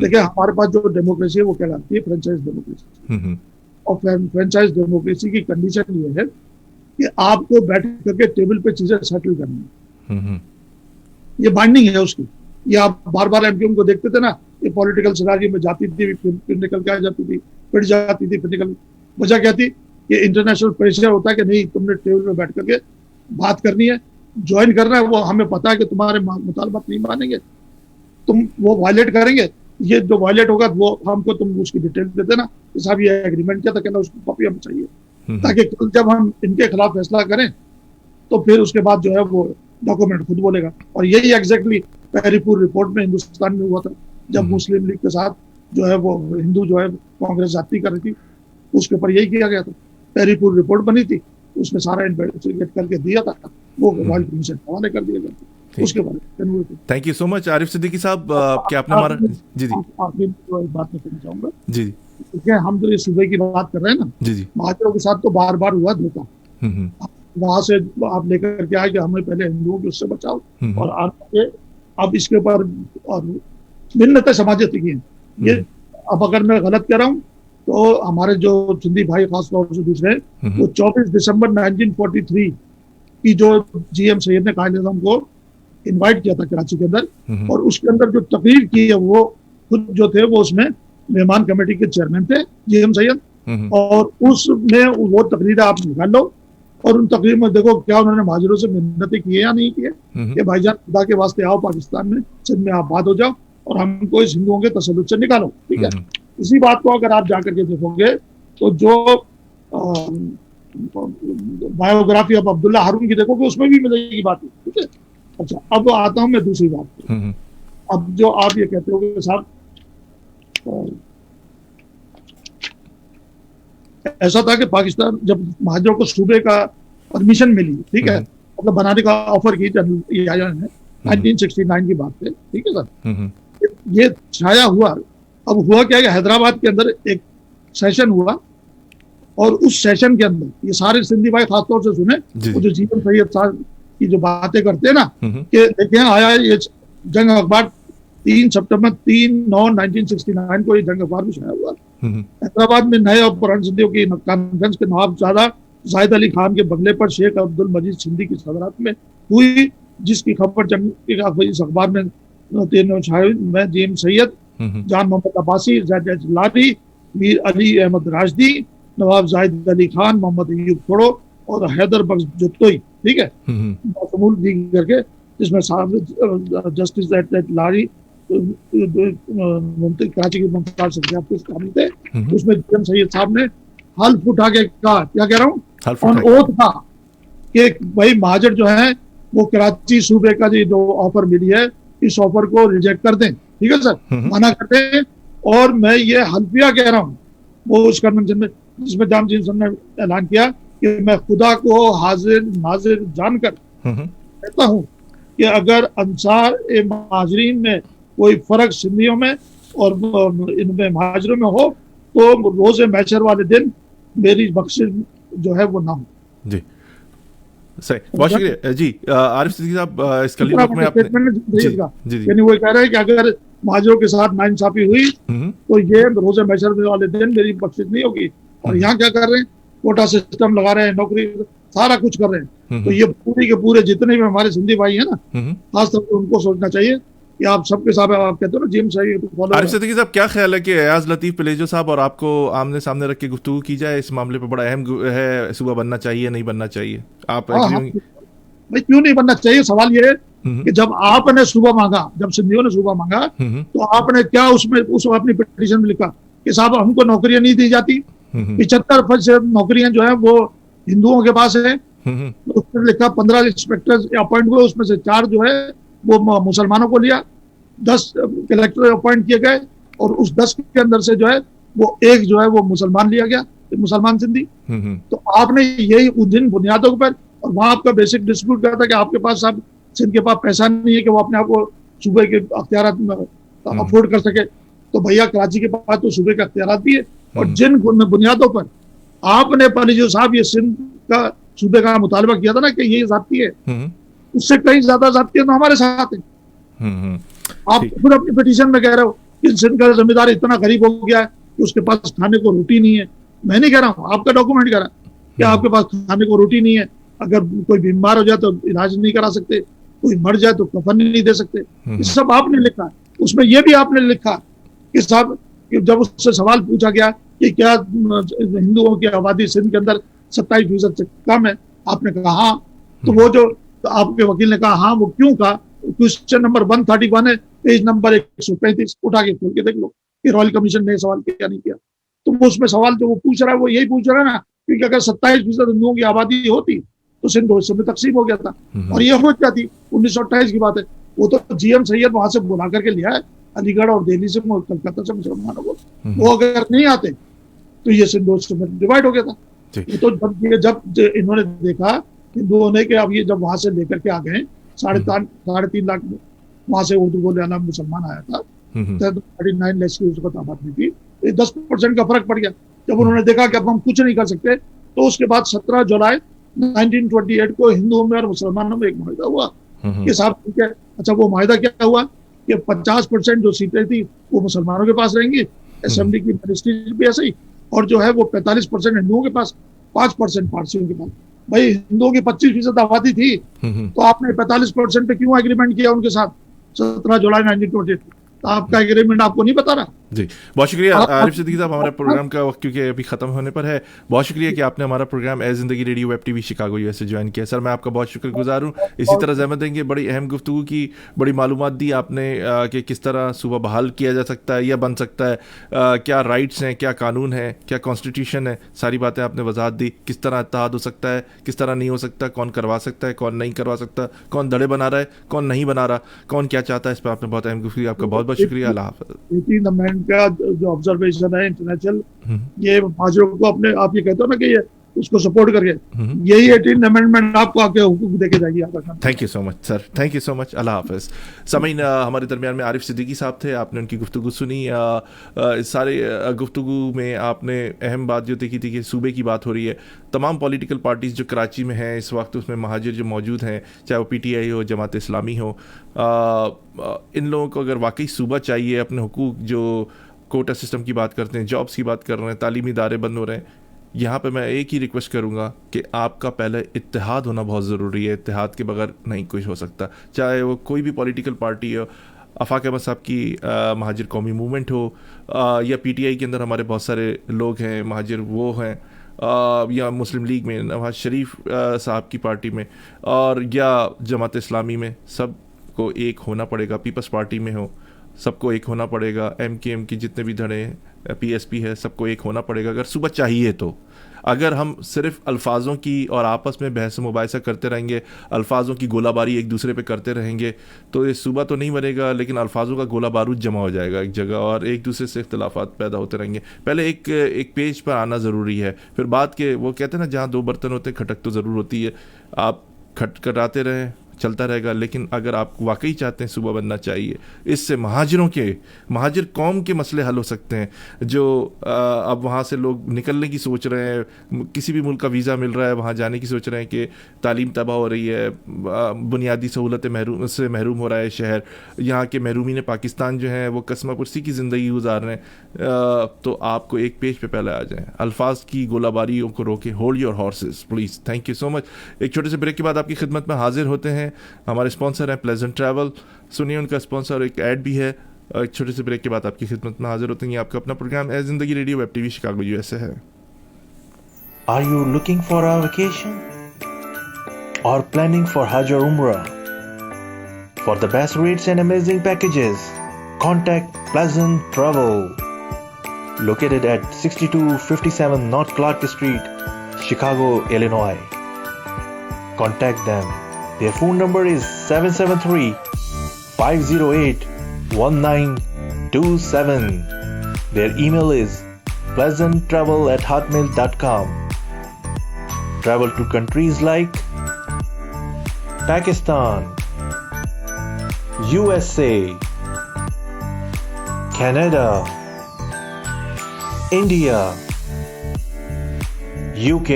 देखिए हमारे पास जो डेमोक्रेसी है वो कहलाती है फ्रेंचाइज डेमोक्रेसी, और फ्रेंचाइज डेमोक्रेसी की कंडीशन ये है कि आपको बैठ करके टेबल पे चीजें सेटल करनी है, ये बाइंडिंग है उसकी। ये आप बार बार एमक्यूएम को देखते थे ना, ये पॉलिटिकल सिनारियो में जाती थी, फिर निकल के आ जाती थी, फिर जाती थी, फिर निकल। वजह क्या थी? ये इंटरनेशनल प्रेशर होता है कि नहीं तुमने टेबल पे बैठ करके बात करनी है, ज्वाइन करना है। वो हमें पता है कि तुम्हारे मुतालबात नहीं मानेंगे, तुम वो वायलेट करेंगे, ये जो वायलेट होगा वो हमको तुम उसकी डिटेल दे देना, साहब ये एग्रीमेंट क्या था, कहना उसकी कॉपी हमें चाहिए, ताकि कल जब हम इनके खिलाफ फैसला करें तो फिर उसके बाद जो है वो डॉक्यूमेंट खुद बोलेगा। और यही एग्जैक्टली पेरीपुर रिपोर्ट में हिंदुस्तान में हुआ था, जब मुस्लिम लीग के साथ जो है वो हिंदू जो है कांग्रेस जाती कर रही थी, उसके ऊपर यही किया गया था। पेरीपुर रिपोर्ट बनी थी, उसमें सारा इन्वेस्टिगेट करके दिया था, वो रॉयल कमीशन हवाले कर दिया गया उसके बारे में। Thank you so much Arif Siddiqui साहब, क्या आपने हमारा जी जी आखिरी बात में कहना चाहूंगा जी क्योंकि हम तो ये सूबे की बात कर रहे हैं ना, जी जी, महाजरों के साथ तो बार बार हुआ धोखा। वहां से आप लेकर के आए कि हमें पहले हिंदुओं के उससे बचाओ, और आगे अब इसके ऊपर और मिन्नतें समाजियत की हैं ये। अब अगर मैं गलत कह रहा हूँ तो हमारे जो सिंधी भाई खास तौर से दूसरे, वो 24 दिसंबर 1943 की जो जीएम सैयद ने कायदे आज़म को इनवाइट किया था कराची के अंदर, और उसके अंदर जो तकरीर की है वो खुद जो थे वो उसमें मेहमान कमेटी के चेयरमैन थे जीएम सैयद, और उसमें वो तकरीर आप निकाल लो, और उन तकरीर में देखो क्या उन्होंने महाजरों से मिन्नतें की या नहीं की है कि भाईजान खुदा के वास्ते आओ पाकिस्तान में, सिंध में आबाद हो जाओ और हमको इस हिंदुओं के तसल्लुत से निकालो, ठीक है। इसी बात को अगर आप जाकर के देखोगे तो जो बायोग्राफी ऑफ अब्दुल्ला हारून की देखोगे उसमें भी मिलेगी बात, ठीक है। अच्छा अब आता हूं मैं दूसरी बात पे। अब जो आप ये कहते हो कि साहब ऐसा था कि पाकिस्तान जब महाजरों को सूबे का परमिशन मिली, ठीक है, मतलब बनाने का ऑफर की ने 1969 की बात है, ठीक है सर, ये छाया हुआ। अब हुआ क्या है, हैदराबाद के अंदर एक सेशन हुआ, और उस सेशन के अंदर ये सारे सिंधी भाई खासतौर से सुने, वो जो जीवन सैयद साहब की जो बातें करते हैं ना कि देखें आया ये जंग अखबार 3 सितंबर 3/9/1969 को ये जंग अखबार भी छाया हुआ। हैदराबाद में नए और पुराने सिंधियों की कॉन्फ्रेंस के नवाबजादा जाहिद अली खान के बंगले पर शेख अब्दुल मजीद सिंधी की सदरात में हुई, जिसकी खबर जंग इस अखबार में में जीएम सैयद, जान मोहम्मद अब्बासी, जैद लारी, मीर अली अहमद राजदी, नवाब जाहिद अली खान, मोहम्मद अयूब खोड़ो और हैदर बख्श जुत्तोई, ठीक है, मशमूल दी करके, जिसमें जस्टिस लारी कराची के मुमताज शामिल थे। उसमें जीएम सैयद साहब ने हल्फ उठा के कहा, क्या कह रहा हूँ, ऑन ओथ था कि भाई महाजर जो है वो कराची सूबे का जो ऑफर मिली है इस ऑफर को रिजेक्ट कर दें, ठीक है सर, मना कर दें। और मैं ये हल्फिया कह रहा हूँ वो उस कन्वेंशन में जिसमें जाम जिनसन ने ऐलान किया कि मैं खुदा को हाजिर नाजिर जानकर कहता हूँ कि अगर अंसार ए महाजरीन में कोई फर्क सिंधियों में और इनमें महाजरों में हो तो रोज़े महशर वाले दिन मेरी बख्शिश जो है वो ना हो। जी सही, बहुत शुक्रिया जी। आरिफ सिद्दीकी साहब, इस कलील वक्त में आपने जी यानी वो कह रहे हैं कि अगर महाजरों के साथ नाइंसाफी हुई तो ये रोज़े महशर वाले दिन मेरी बख्शिश नहीं होगी। और यहाँ क्या कर रहे हैं, कोटा सिस्टम लगा रहे हैं, नौकरी सारा कुछ कर रहे हैं। तो ये पूरी के पूरे जितने भी हमारे सिंधी भाई है ना, खासतौर पर उनको सोचना चाहिए कि आप सबके साथ, आप कहते हो ना जिम सही फॉलो। आरिफ सिद्दीकी साहब, क्या ख्याल है कि अयाज लतीफ पिलेजो साहब और आपको आमने सामने रख के गुफ्तगू की जाए इस मामले पर? बड़ा अहम है, सूबा बनना चाहिए नहीं बनना चाहिए, आप भाई क्यों नहीं बनना चाहिए? सवाल ये है कि जब आपने सूबा मांगा, जब सिंधियों ने सूबा मांगा तो आपने क्या उसमें अपनी पिटीशन में लिखा कि साहब हमको नौकरियां नहीं दी जाती, 75% नौकरियां जो है वो हिंदुओं के पास है। तो उसने लिखा 15 इंस्पेक्टर्स अपॉइंट हुए, उसमें से 4 जो है वो मुसलमानों को लिया, 10 कलेक्टर अपॉइंट किए गए और उस 10 के अंदर से जो है वो एक जो है वो मुसलमान लिया गया, मुसलमान सिंधी। तो आपने यही जिन बुनियादों पर, और वहां आपका बेसिक डिस्प्यूट क्या था कि आपके पास साहब सिंध के पास पैसा नहीं है कि वो अपने आप को सूबे के अख्तियारात अफोर्ड कर सके, तो भैया कराची के पास तो सूबे के अख्तियारात भी है। और जिन बुनियादों पर आपने पलीजो साहब ये सिंध का सूबे का मुतालबा किया था ना कि ये जाती है, उससे कहीं ज्यादा जाती है तो हमारे साथ है। आप खुद अपनी पिटीशन में कह रहे हो कि सिंध का जमींदार इतना गरीब हो गया है कि उसके पास खाने को रोटी नहीं है। मैं नहीं कह रहा हूँ, आपका डॉक्यूमेंट कह रहा है कि आपके पास खाने को रोटी नहीं है, अगर कोई बीमार हो जाए तो इलाज नहीं करा सकते, कोई मर जाए तो कफन नहीं दे सकते। ये सब आपने लिखा है। उसमें यह भी आपने लिखा कि साहब जब उससे सवाल पूछा गया कि क्या हिंदुओं की आबादी सिंध के अंदर 27% से कम है, आपने कहा हाँ। तो वो जो तो आपके वकील ने कहा हाँ, वो क्यों कहा? क्वेश्चन नंबर 131 है, पेज नंबर 135, उठा के खोल के देख लो कि रॉयल कमीशन ने सवाल किया नहीं किया। तो वो उसमें सवाल जो वो पूछ रहा है वो यही पूछ रहा है ना, क्योंकि अगर 27% हिंदुओं की आबादी होती तो सिंध हिस्सों में तकसीम हो गया था और ये हो जाती। 1928 की बात है। वो तो GM सैयद वहां से बुला करके लिया है, अलीगढ़ और दिल्ली से, कलकत्ता से मुसलमानों को। वो अगर नहीं आते तो ये सिंध हिस्सों में डिवाइड हो गया था। तो जब इन्होंने देखा हिंदुओं ने कि अब ये जब वहां से लेकर के आ गए 3.5 लाख वहां से उर्दू बोलने वाला मुसलमान आया था, 39 लाख की उसको आबादी थी, 10% का फर्क पड़ गया। जब उन्होंने देखा कि अब हम कुछ नहीं कर सकते तो उसके बाद 17 जुलाई 1928 को हिंदुओं में और मुसलमानों में एक माहिदा हुआ कि साहब ठीक है। अच्छा, वो माहिदा क्या हुआ कि 50% जो सीटें थी वो मुसलमानों के पास रहेंगी, असेंबली की मिनिस्ट्री भी ऐसे ही, और जो है वो 45% हिंदुओं के पास, 5% पारसियों के पास। भाई हिंदुओं की 25% आबादी थी, तो आपने 45% पे क्यों एग्रीमेंट किया उनके साथ 17 जुलाई 1928? आपका एग्रीमेंट आपको नहीं बता रहा। जी, बहुत शुक्रिया आरिफ सिद्दीकी साहब। हमारे प्रोग्राम का वक्त क्योंकि अभी खत्म होने पर है, बहुत शुक्रिया कि आपने हमारा प्रोग्राम ए जिंदगी radio web TV Chicago USA join किया। सर, मैं आपका बहुत शुक्रगुजार हूँ। इसी तरह जहमत देंगे, बड़ी अहम गुफ्तगू की, बड़ी मालूमात दी आपने कि किस तरह सूबा बहाल किया जा सकता है या बन सकता है, क्या राइट्स हैं, क्या कानून है, क्या कॉन्स्टिट्यूशन है, सारी बातें आपने वजाहत दी। किस तरह इत्तेहाद हो सकता है, किस तरह नहीं हो सकता, कौन करवा सकता है, कौन नहीं करवा सकता, कौन धड़े बना रहा है, कौन नहीं बना रहा, कौन क्या चाहता है, इस पर आपने बहुत अहम गुफ्तगू। आपका बहुत बहुत शुक्रिया। अल्लाह हाफ़िज़। 18 अमेंडमेंट का जो ऑब्जर्वेशन है इंटरनेशनल, ये महाजरों को अपने, आप ये कहते हो ना कि ये उसको सपोर्ट करके, यही 18 अमेंडमेंट आपको आके हुकूक देके जाएगी। आपका thank you so much sir, thank you so much. अल्लाह हाफ़िज़। सामीन, हमारे दरमियान में आरिफ सिद्दीकी साहब थे, आपने उनकी गुफ्तगू सुनी। इस सारे गुफ्तगू में आपने अहम बात जो देखी थी कि सूबे की बात हो रही है। तमाम पॉलिटिकल पार्टीज़ जो कराची में हैं इस वक्त, उसमें महाजिर जो मौजूद हैं, चाहे वो PTI हो, जमात इस्लामी हो, इन लोगों को अगर वाकई सूबा चाहिए, अपने हुकूक, जो कोटा सिस्टम की बात करते हैं, जॉब्स की बात कर रहे हैं, तालीमी इदारे बंद हो रहे हैं, यहाँ पे मैं एक ही रिक्वेस्ट करूँगा कि आपका पहले इत्तेहाद होना बहुत ज़रूरी है। इत्तेहाद के बगैर नहीं कुछ हो सकता, चाहे वो कोई भी पॉलिटिकल पार्टी हो। आफाक अहमद साहब की महाजिर कौमी मूवमेंट हो, या PTI के अंदर हमारे बहुत सारे लोग हैं महाजिर, वो हैं, या मुस्लिम लीग में नवाज शरीफ साहब की पार्टी में, और या जमात इस्लामी में, सबको एक होना पड़ेगा। पीपल्स पार्टी में हो, सबको एक होना पड़ेगा। MKM की जितने भी धड़े हैं, PSP है, सबको एक होना पड़ेगा अगर सूबा चाहिए तो। अगर हम सिर्फ अल्फाजों की और आपस में बहस मुबाहिसा करते रहेंगे, अल्फाजों की गोलाबारी एक दूसरे पे करते रहेंगे, तो ये सूबा तो नहीं बनेगा, लेकिन अल्फाजों का गोला बारूद जमा हो जाएगा एक जगह और एक दूसरे से इख्तलाफात पैदा होते रहेंगे। पहले एक पेज पर आना ज़रूरी है, फिर बात के वो कहते हैं ना, जहाँ दो बर्तन होते हैं खटक तो ज़रूर होती है। आप खटखटाते रहें, चलता रहेगा, लेकिन अगर आप वाकई चाहते हैं सूबा बनना चाहिए, इससे महाजिर कौम के मसले हल हो सकते हैं। जो अब वहाँ से लोग निकलने की सोच रहे हैं, किसी भी मुल्क का वीज़ा मिल रहा है वहाँ जाने की सोच रहे हैं कि तालीम तबाह हो रही है, बुनियादी सहूलतें महरूम हो रहा है शहर, यहाँ के महरूमीन पाकिस्तान जो हैं वो कसमा पुरसी की ज़िंदगी गुजार रहे हैं, तो आपको एक पेज पे पहले आ जाएं, अल्फाज की गोलाबारियों को रोकें। Hold your horses please. Thank you so much. एक छोटे से ब्रेक के बाद आपकी खिदमत में हाजिर होते हैं। हमारे स्पॉन्सर हैं प्लेजेंट ट्रैवल, सुनिए उनका स्पॉन्सर, एक ऐड भी है। एक छोटे से ब्रेक के बाद आपकी खिदमत में हाजिर होते हैं। आपका अपना प्रोग्राम ए जिंदगी radio web TV Chicago USA है। Are you looking for a vacation or planning for Hajj or Umrah? For the best rates and amazing packages, contact Pleasant Travel, located at 6257 North Clark Street, Chicago, Illinois. Contact them. Their phone number is 773-508-1927. Their email is pleasanttravel@hotmail.com. Travel to countries like Pakistan, USA, Canada, India, UK,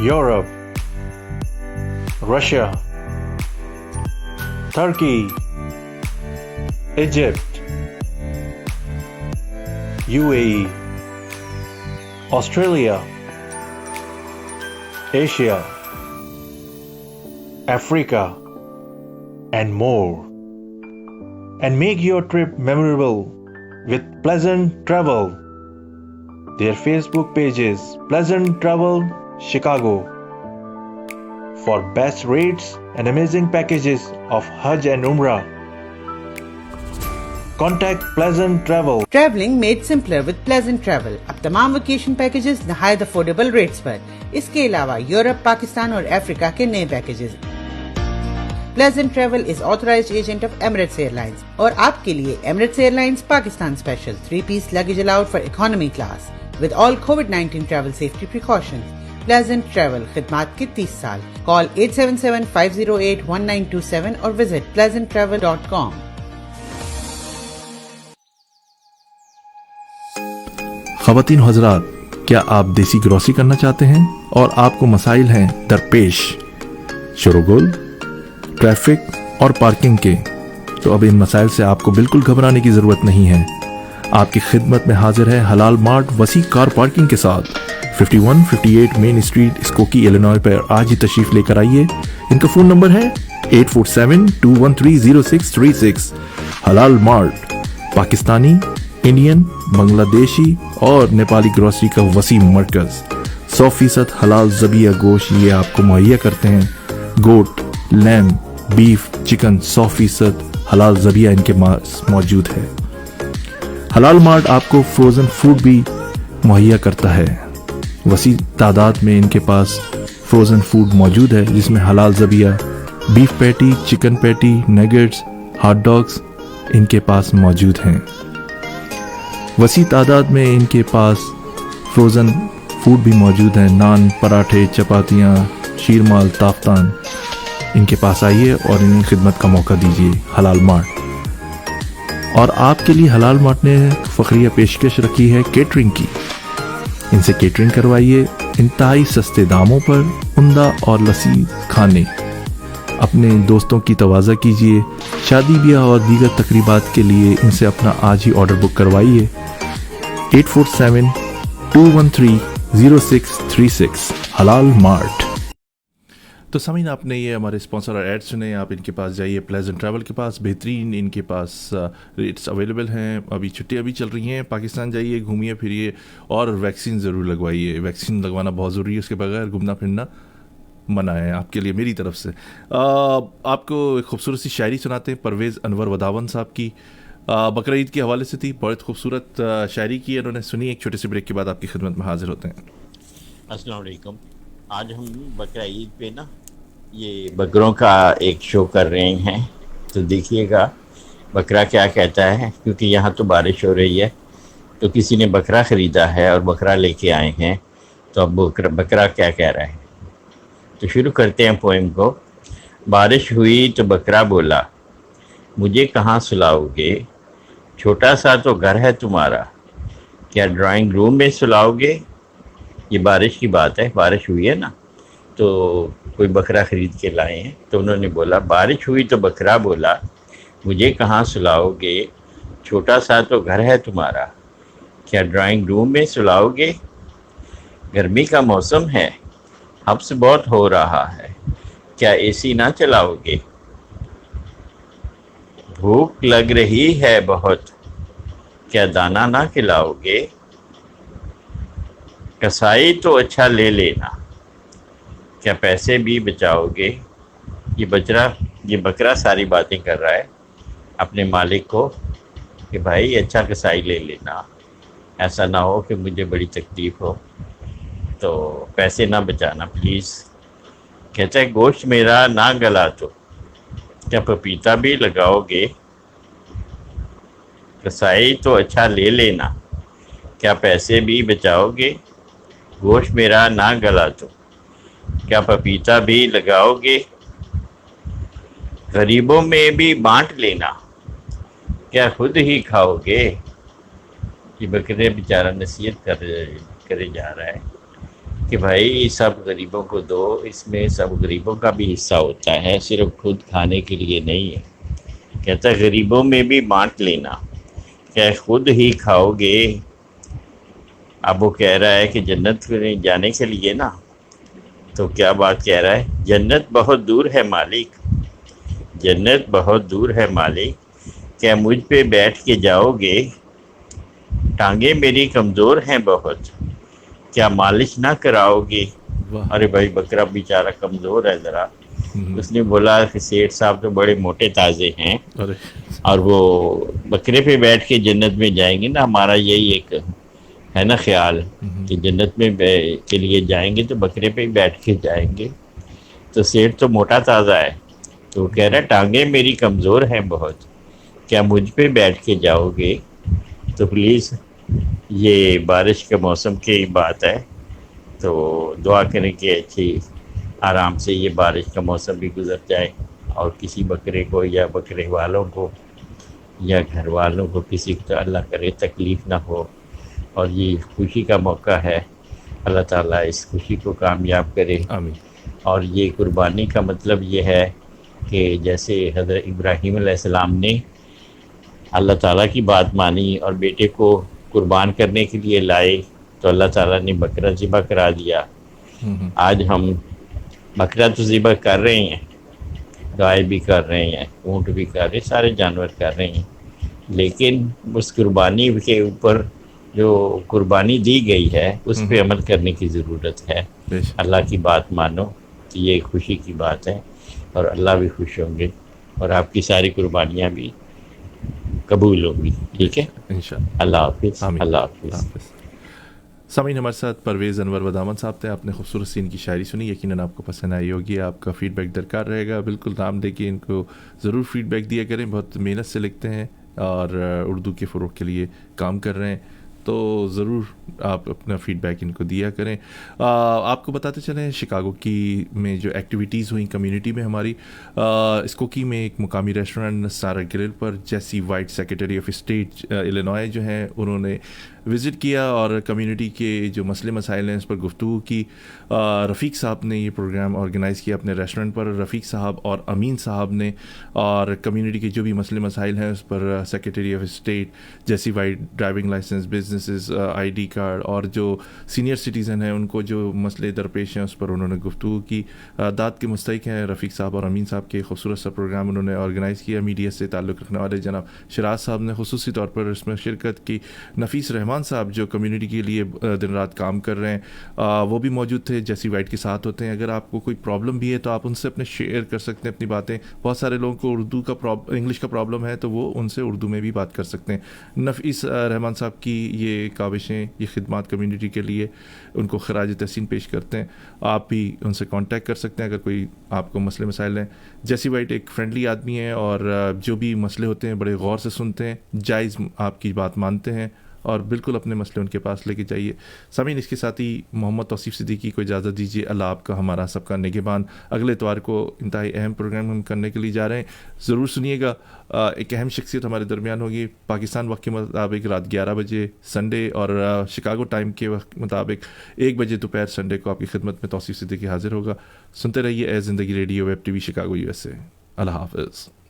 Europe, Russia, Turkey, Egypt, UAE, Australia, Asia, Africa, and more. And make your trip memorable with Pleasant Travel. Their Facebook page is Pleasant Travel Chicago. For best rates and amazing packages of Hajj and Umrah, contact Pleasant Travel. Travelling made simpler with Pleasant Travel. अब तमाम vacation packages नहायत affordable rates पर। इसके अलावा Europe, Pakistan और Africa के नए packages. Pleasant Travel is authorised agent of Emirates Airlines और आपके लिए Emirates Airlines Pakistan special 3-piece luggage allowed for economy class with all कोविड-19 travel safety precautions. Pleasant Travel खिदमात के 30 साल। कॉल 877-508-1927 और विजिट pleasanttravel.com। ख़वातीन हज़रात, क्या आप देसी ग्रॉसरी करना चाहते हैं और आपको मसाइल हैं दरपेश शोरगुल, ट्रैफिक और पार्किंग के? तो अब इन मसाइल से आपको बिल्कुल घबराने की ज़रूरत नहीं है। आपकी खिदमत में हाजिर है हलाल मार्ट वसी कार पार्किंग के साथ 5158 मेन स्ट्रीट, स्कोकी, इलिनॉय पर आज ही तशरीफ लेकर आइए। इनका फ़ोन नंबर है 847-213-0636। हलाल मार्ट पाकिस्तानी, इंडियन, बांग्लादेशी और नेपाली ग्रोसरी का वसी मरकज़। 100% हलाल ज़बिया गोश्त ये आपको मुहैया करते हैं। गोट, लैम, बीफ, चिकन 100% हलाल ज़बिया इनके पास मौजूद है। हलाल मार्ट आपको फ्रोज़न फूड भी मुहैया करता है। वसी तादाद में इनके पास फ्रोज़न फूड मौजूद है, जिसमें हलाल ज़बिया, beef patty, chicken patty, nuggets, hot dogs इनके पास मौजूद हैं। वसी तादाद में इनके पास फ्रोज़न फूड भी मौजूद हैं। नान, पराठे, चपातियाँ, शीरमाल, ताफ्तान इनके पास आइए और इन्हें खिदमत का मौका दीजिए। हलाल मार्ट। और आपके लिए हलाल मार्ट ने फ़खरिया पेशकश रखी है केटरिंग की। इनसे केटरिंग करवाइए इंतहाई सस्ते दामों पर उम्दा और लसीज खाने। अपने दोस्तों की तवाज़ा कीजिए। शादी ब्याह और दीगर तकरीबात के लिए इनसे अपना आज ही ऑर्डर बुक करवाइए। 847-213-0636। हलाल मार्ट। तो समझ आपने ये हमारे स्पॉन्सर और एड सुने। आप इनके पास जाइए, प्लेजेंट ट्रैवल के पास बेहतरीन इनके पास रेट्स अवेलेबल हैं। अभी छुट्टियां भी चल रही हैं, पाकिस्तान जाइए, घूमिए फिरिए और वैक्सीन ज़रूर लगवाइए। वैक्सीन लगवाना बहुत ज़रूरी है, उसके बगैर घूमना फिरना मना है आपके लिए मेरी तरफ से। आपको एक खूबसूरत सी शायरी सुनाते हैं परवेज़ अनवर वदावन साहब की। बकरा ईद के हवाले से थी, बहुत खूबसूरत शायरी की है उन्होंने। सुनी, एक छोटे से ब्रेक के बाद आपकी खिदमत में हाजिर होते हैं। अस्सलाम वालेकुम। आज हम बकरा ईद पे ना ये बकरों का एक शो कर रहे हैं, तो देखिएगा बकरा क्या कहता है, क्योंकि यहाँ तो बारिश हो रही है, तो किसी ने बकरा ख़रीदा है और बकरा लेके आए हैं, तो अब बकरा क्या कह रहा है। तो शुरू करते हैं पोएम को। बारिश हुई तो बकरा बोला, मुझे कहाँ सुलाओगे, छोटा सा तो घर है तुम्हारा, क्या ड्राइंग रूम में सुलाओगे। ये बारिश की बात है, बारिश हुई है ना, तो कोई बकरा ख़रीद के लाए हैं, तो उन्होंने बोला बारिश हुई तो बकरा बोला, मुझे कहाँ सुलाओगे, छोटा सा तो घर है तुम्हारा, क्या ड्राइंग रूम में सुलाओगे। गर्मी का मौसम है, हब्स बहुत हो रहा है, क्या एसी ना चलाओगे। भूख लग रही है बहुत, क्या दाना ना खिलाओगे। कसाई तो अच्छा ले लेना, क्या पैसे भी बचाओगे। ये बकरा सारी बातें कर रहा है अपने मालिक को कि भाई अच्छा कसाई ले लेना, ऐसा ना हो कि मुझे बड़ी तकलीफ़ हो, तो पैसे ना बचाना प्लीज़। कहता है गोश्त मेरा ना गला तो क्या पपीता भी लगाओगे। कसाई तो अच्छा ले लेना, क्या पैसे भी बचाओगे। गोश्त मेरा ना गला तो क्या पपीता भी लगाओगे। गरीबों में भी बांट लेना, क्या खुद ही खाओगे। ये बकरे बेचारा नसीहत करे जा रहा है कि भाई सब गरीबों को दो, इसमें सब गरीबों का भी हिस्सा होता है, सिर्फ खुद खाने के लिए नहीं है। कहता है गरीबों में भी बांट लेना, क्या खुद ही खाओगे। अब वो कह रहा है कि जन्नत में जाने के लिए ना, तो क्या बात कह रहा है, जन्नत बहुत दूर है मालिक, जन्नत बहुत दूर है मालिक, क्या मुझ पे बैठ के जाओगे। टांगे मेरी कमज़ोर हैं बहुत, क्या मालिश ना कराओगे। अरे भाई बकरा बेचारा कमज़ोर है ज़रा। उसने बोला कि सेठ साहब तो बड़े मोटे ताज़े हैं, और वो बकरे पे बैठ के जन्नत में जाएंगे ना, हमारा यही एक है ना ख्याल कि जन्नत में के लिए जाएंगे तो बकरे पे ही बैठ के जाएंगे। तो सेठ तो मोटा ताज़ा है, तो कह रहा है टांगे मेरी कमज़ोर हैं बहुत, क्या मुझ पे बैठ के जाओगे। तो प्लीज़, ये बारिश के मौसम की बात है, तो दुआ करें कि अच्छी आराम से ये बारिश का मौसम भी गुजर जाए, और किसी बकरे को या बकरे वालों को या घर वालों को किसी को अल्लाह करे तकलीफ़ ना हो, और ये खुशी का मौका है, अल्लाह ताला इस खुशी को कामयाब करे। आमीन। और ये कुर्बानी का मतलब ये है कि जैसे हज़रत इब्राहीम अलैहिस्सलाम ने अल्लाह ताला की बात मानी और बेटे को कुर्बान करने के लिए लाए, तो अल्लाह ताला ने बकरा ज़िबा करा दिया। आज हम बकरा तो ज़िबा कर रहे हैं, गाय भी कर रहे हैं, ऊँट भी कर रहे हैं, सारे जानवर कर रहे हैं, लेकिन उस कुर्बानी के ऊपर जो कुर्बानी दी गई है उस पे अमल करने की ज़रूरत है। अल्लाह की बात मानो, तो ये खुशी की बात है, और अल्लाह भी खुश होंगे और आपकी सारी कुर्बानियाँ भी कबूल होंगी। ठीक है, इंशाअल्लाह। अल्लाह हाफिज़। अल्लाह हाफिज़। सामीन, हमारे साथ परवेज़ अनवर वदामन साहब थे। आपने खूबसूरत सी इनकी शायरी सुनी, यकीनन आपको पसंद आई होगी। आपका फ़ीडबैक दरकार रहेगा, बिल्कुल नाम दे के इनको ज़रूर फ़ीडबैक दिया करें। बहुत मेहनत से लिखते हैं और उर्दू के फ़रोग़ के लिए काम कर रहे हैं, तो ज़रूर आप अपना फ़ीडबैक इनको दिया करें। आपको बताते चलें शिकागो की में जो एक्टिविटीज़ हुई कम्युनिटी में हमारी, स्कोकी में एक मुकामी रेस्टोरेंट सारा ग्रिल पर Jesse White secretary of state Illinois जो हैं उन्होंने विज़िट किया और कम्युनिटी के जो मसले मसाइल हैं उस पर गुफ्तगू की। रफ़ीक साहब ने ये प्रोग्राम ऑर्गेनाइज़ किया अपने रेस्टोरेंट पर, रफ़ीक साहब और अमीन साहब ने, और कम्युनिटी के जो भी मसले मसाइल हैं उस पर secretary of state Jesse White driving licence, businesses, ID card, और जो सीनियर सिटीज़न हैं उनको जो मसले दरपेश हैं उस पर उन्होंने गुफ्तगू की। दाद के मुस्तहिक हैं रफ़ीक साहब और अमीन साहब के खूबसूरत सा प्रोग्राम उन्होंने ऑर्गेनाइज़ किया। मीडिया से ताल्लुक़ रखने वाले जनाब शराज साहब ने खुसूसी तौर पर इसमें शिरकत की। नफीस रहमान रहमान साहब जो कम्युनिटी के लिए दिन रात काम कर रहे हैं, वो भी मौजूद थे, जैसी वाइट के साथ होते हैं। अगर आपको कोई प्रॉब्लम भी है तो आप उनसे अपने शेयर कर सकते हैं अपनी बातें। बहुत सारे लोगों को इंग्लिश का प्रॉब्लम है तो वो उनसे उर्दू में भी बात कर सकते हैं। नफ़ीस रहमान साहब की ये काविशें, ये खिदमात कम्युनिटी के लिए, उनको खराज तहसीन पेश करते हैं। आप भी उनसे कांटेक्ट कर सकते हैं अगर कोई आपको मसले मसाइल हैं। जैसी वाइट एक फ्रेंडली आदमी है और जो भी मसले होते हैं बड़े गौर से सुनते हैं, जायज़ आपकी बात मानते हैं और बिल्कुल अपने मसले उनके पास लेके जाइए। सामीन, इसके साथ ही मोहम्मद तौसीफ़ सिद्दीकी को इजाज़त दीजिए। अल्लाह आपका हमारा सबका निगहबान। अगले इतवार को इंतहाई अहम प्रोग्राम हम करने के लिए जा रहे हैं, ज़रूर सुनिएगा। एक अहम शख्सियत हमारे दरमियान होगी। पाकिस्तान वक्त के मुताबिक रात 11 बजे संडे और शिकागो टाइम के वक्त मुताबिक 1 बजे दोपहर संडे को आपकी खिदमत में तौसीफ़ सिद्दीकी हाजिर होगा। सुनते रहिए ए ज़िंदगी radio, web TV Chicago USA। अल्लाह हाफ़िज़।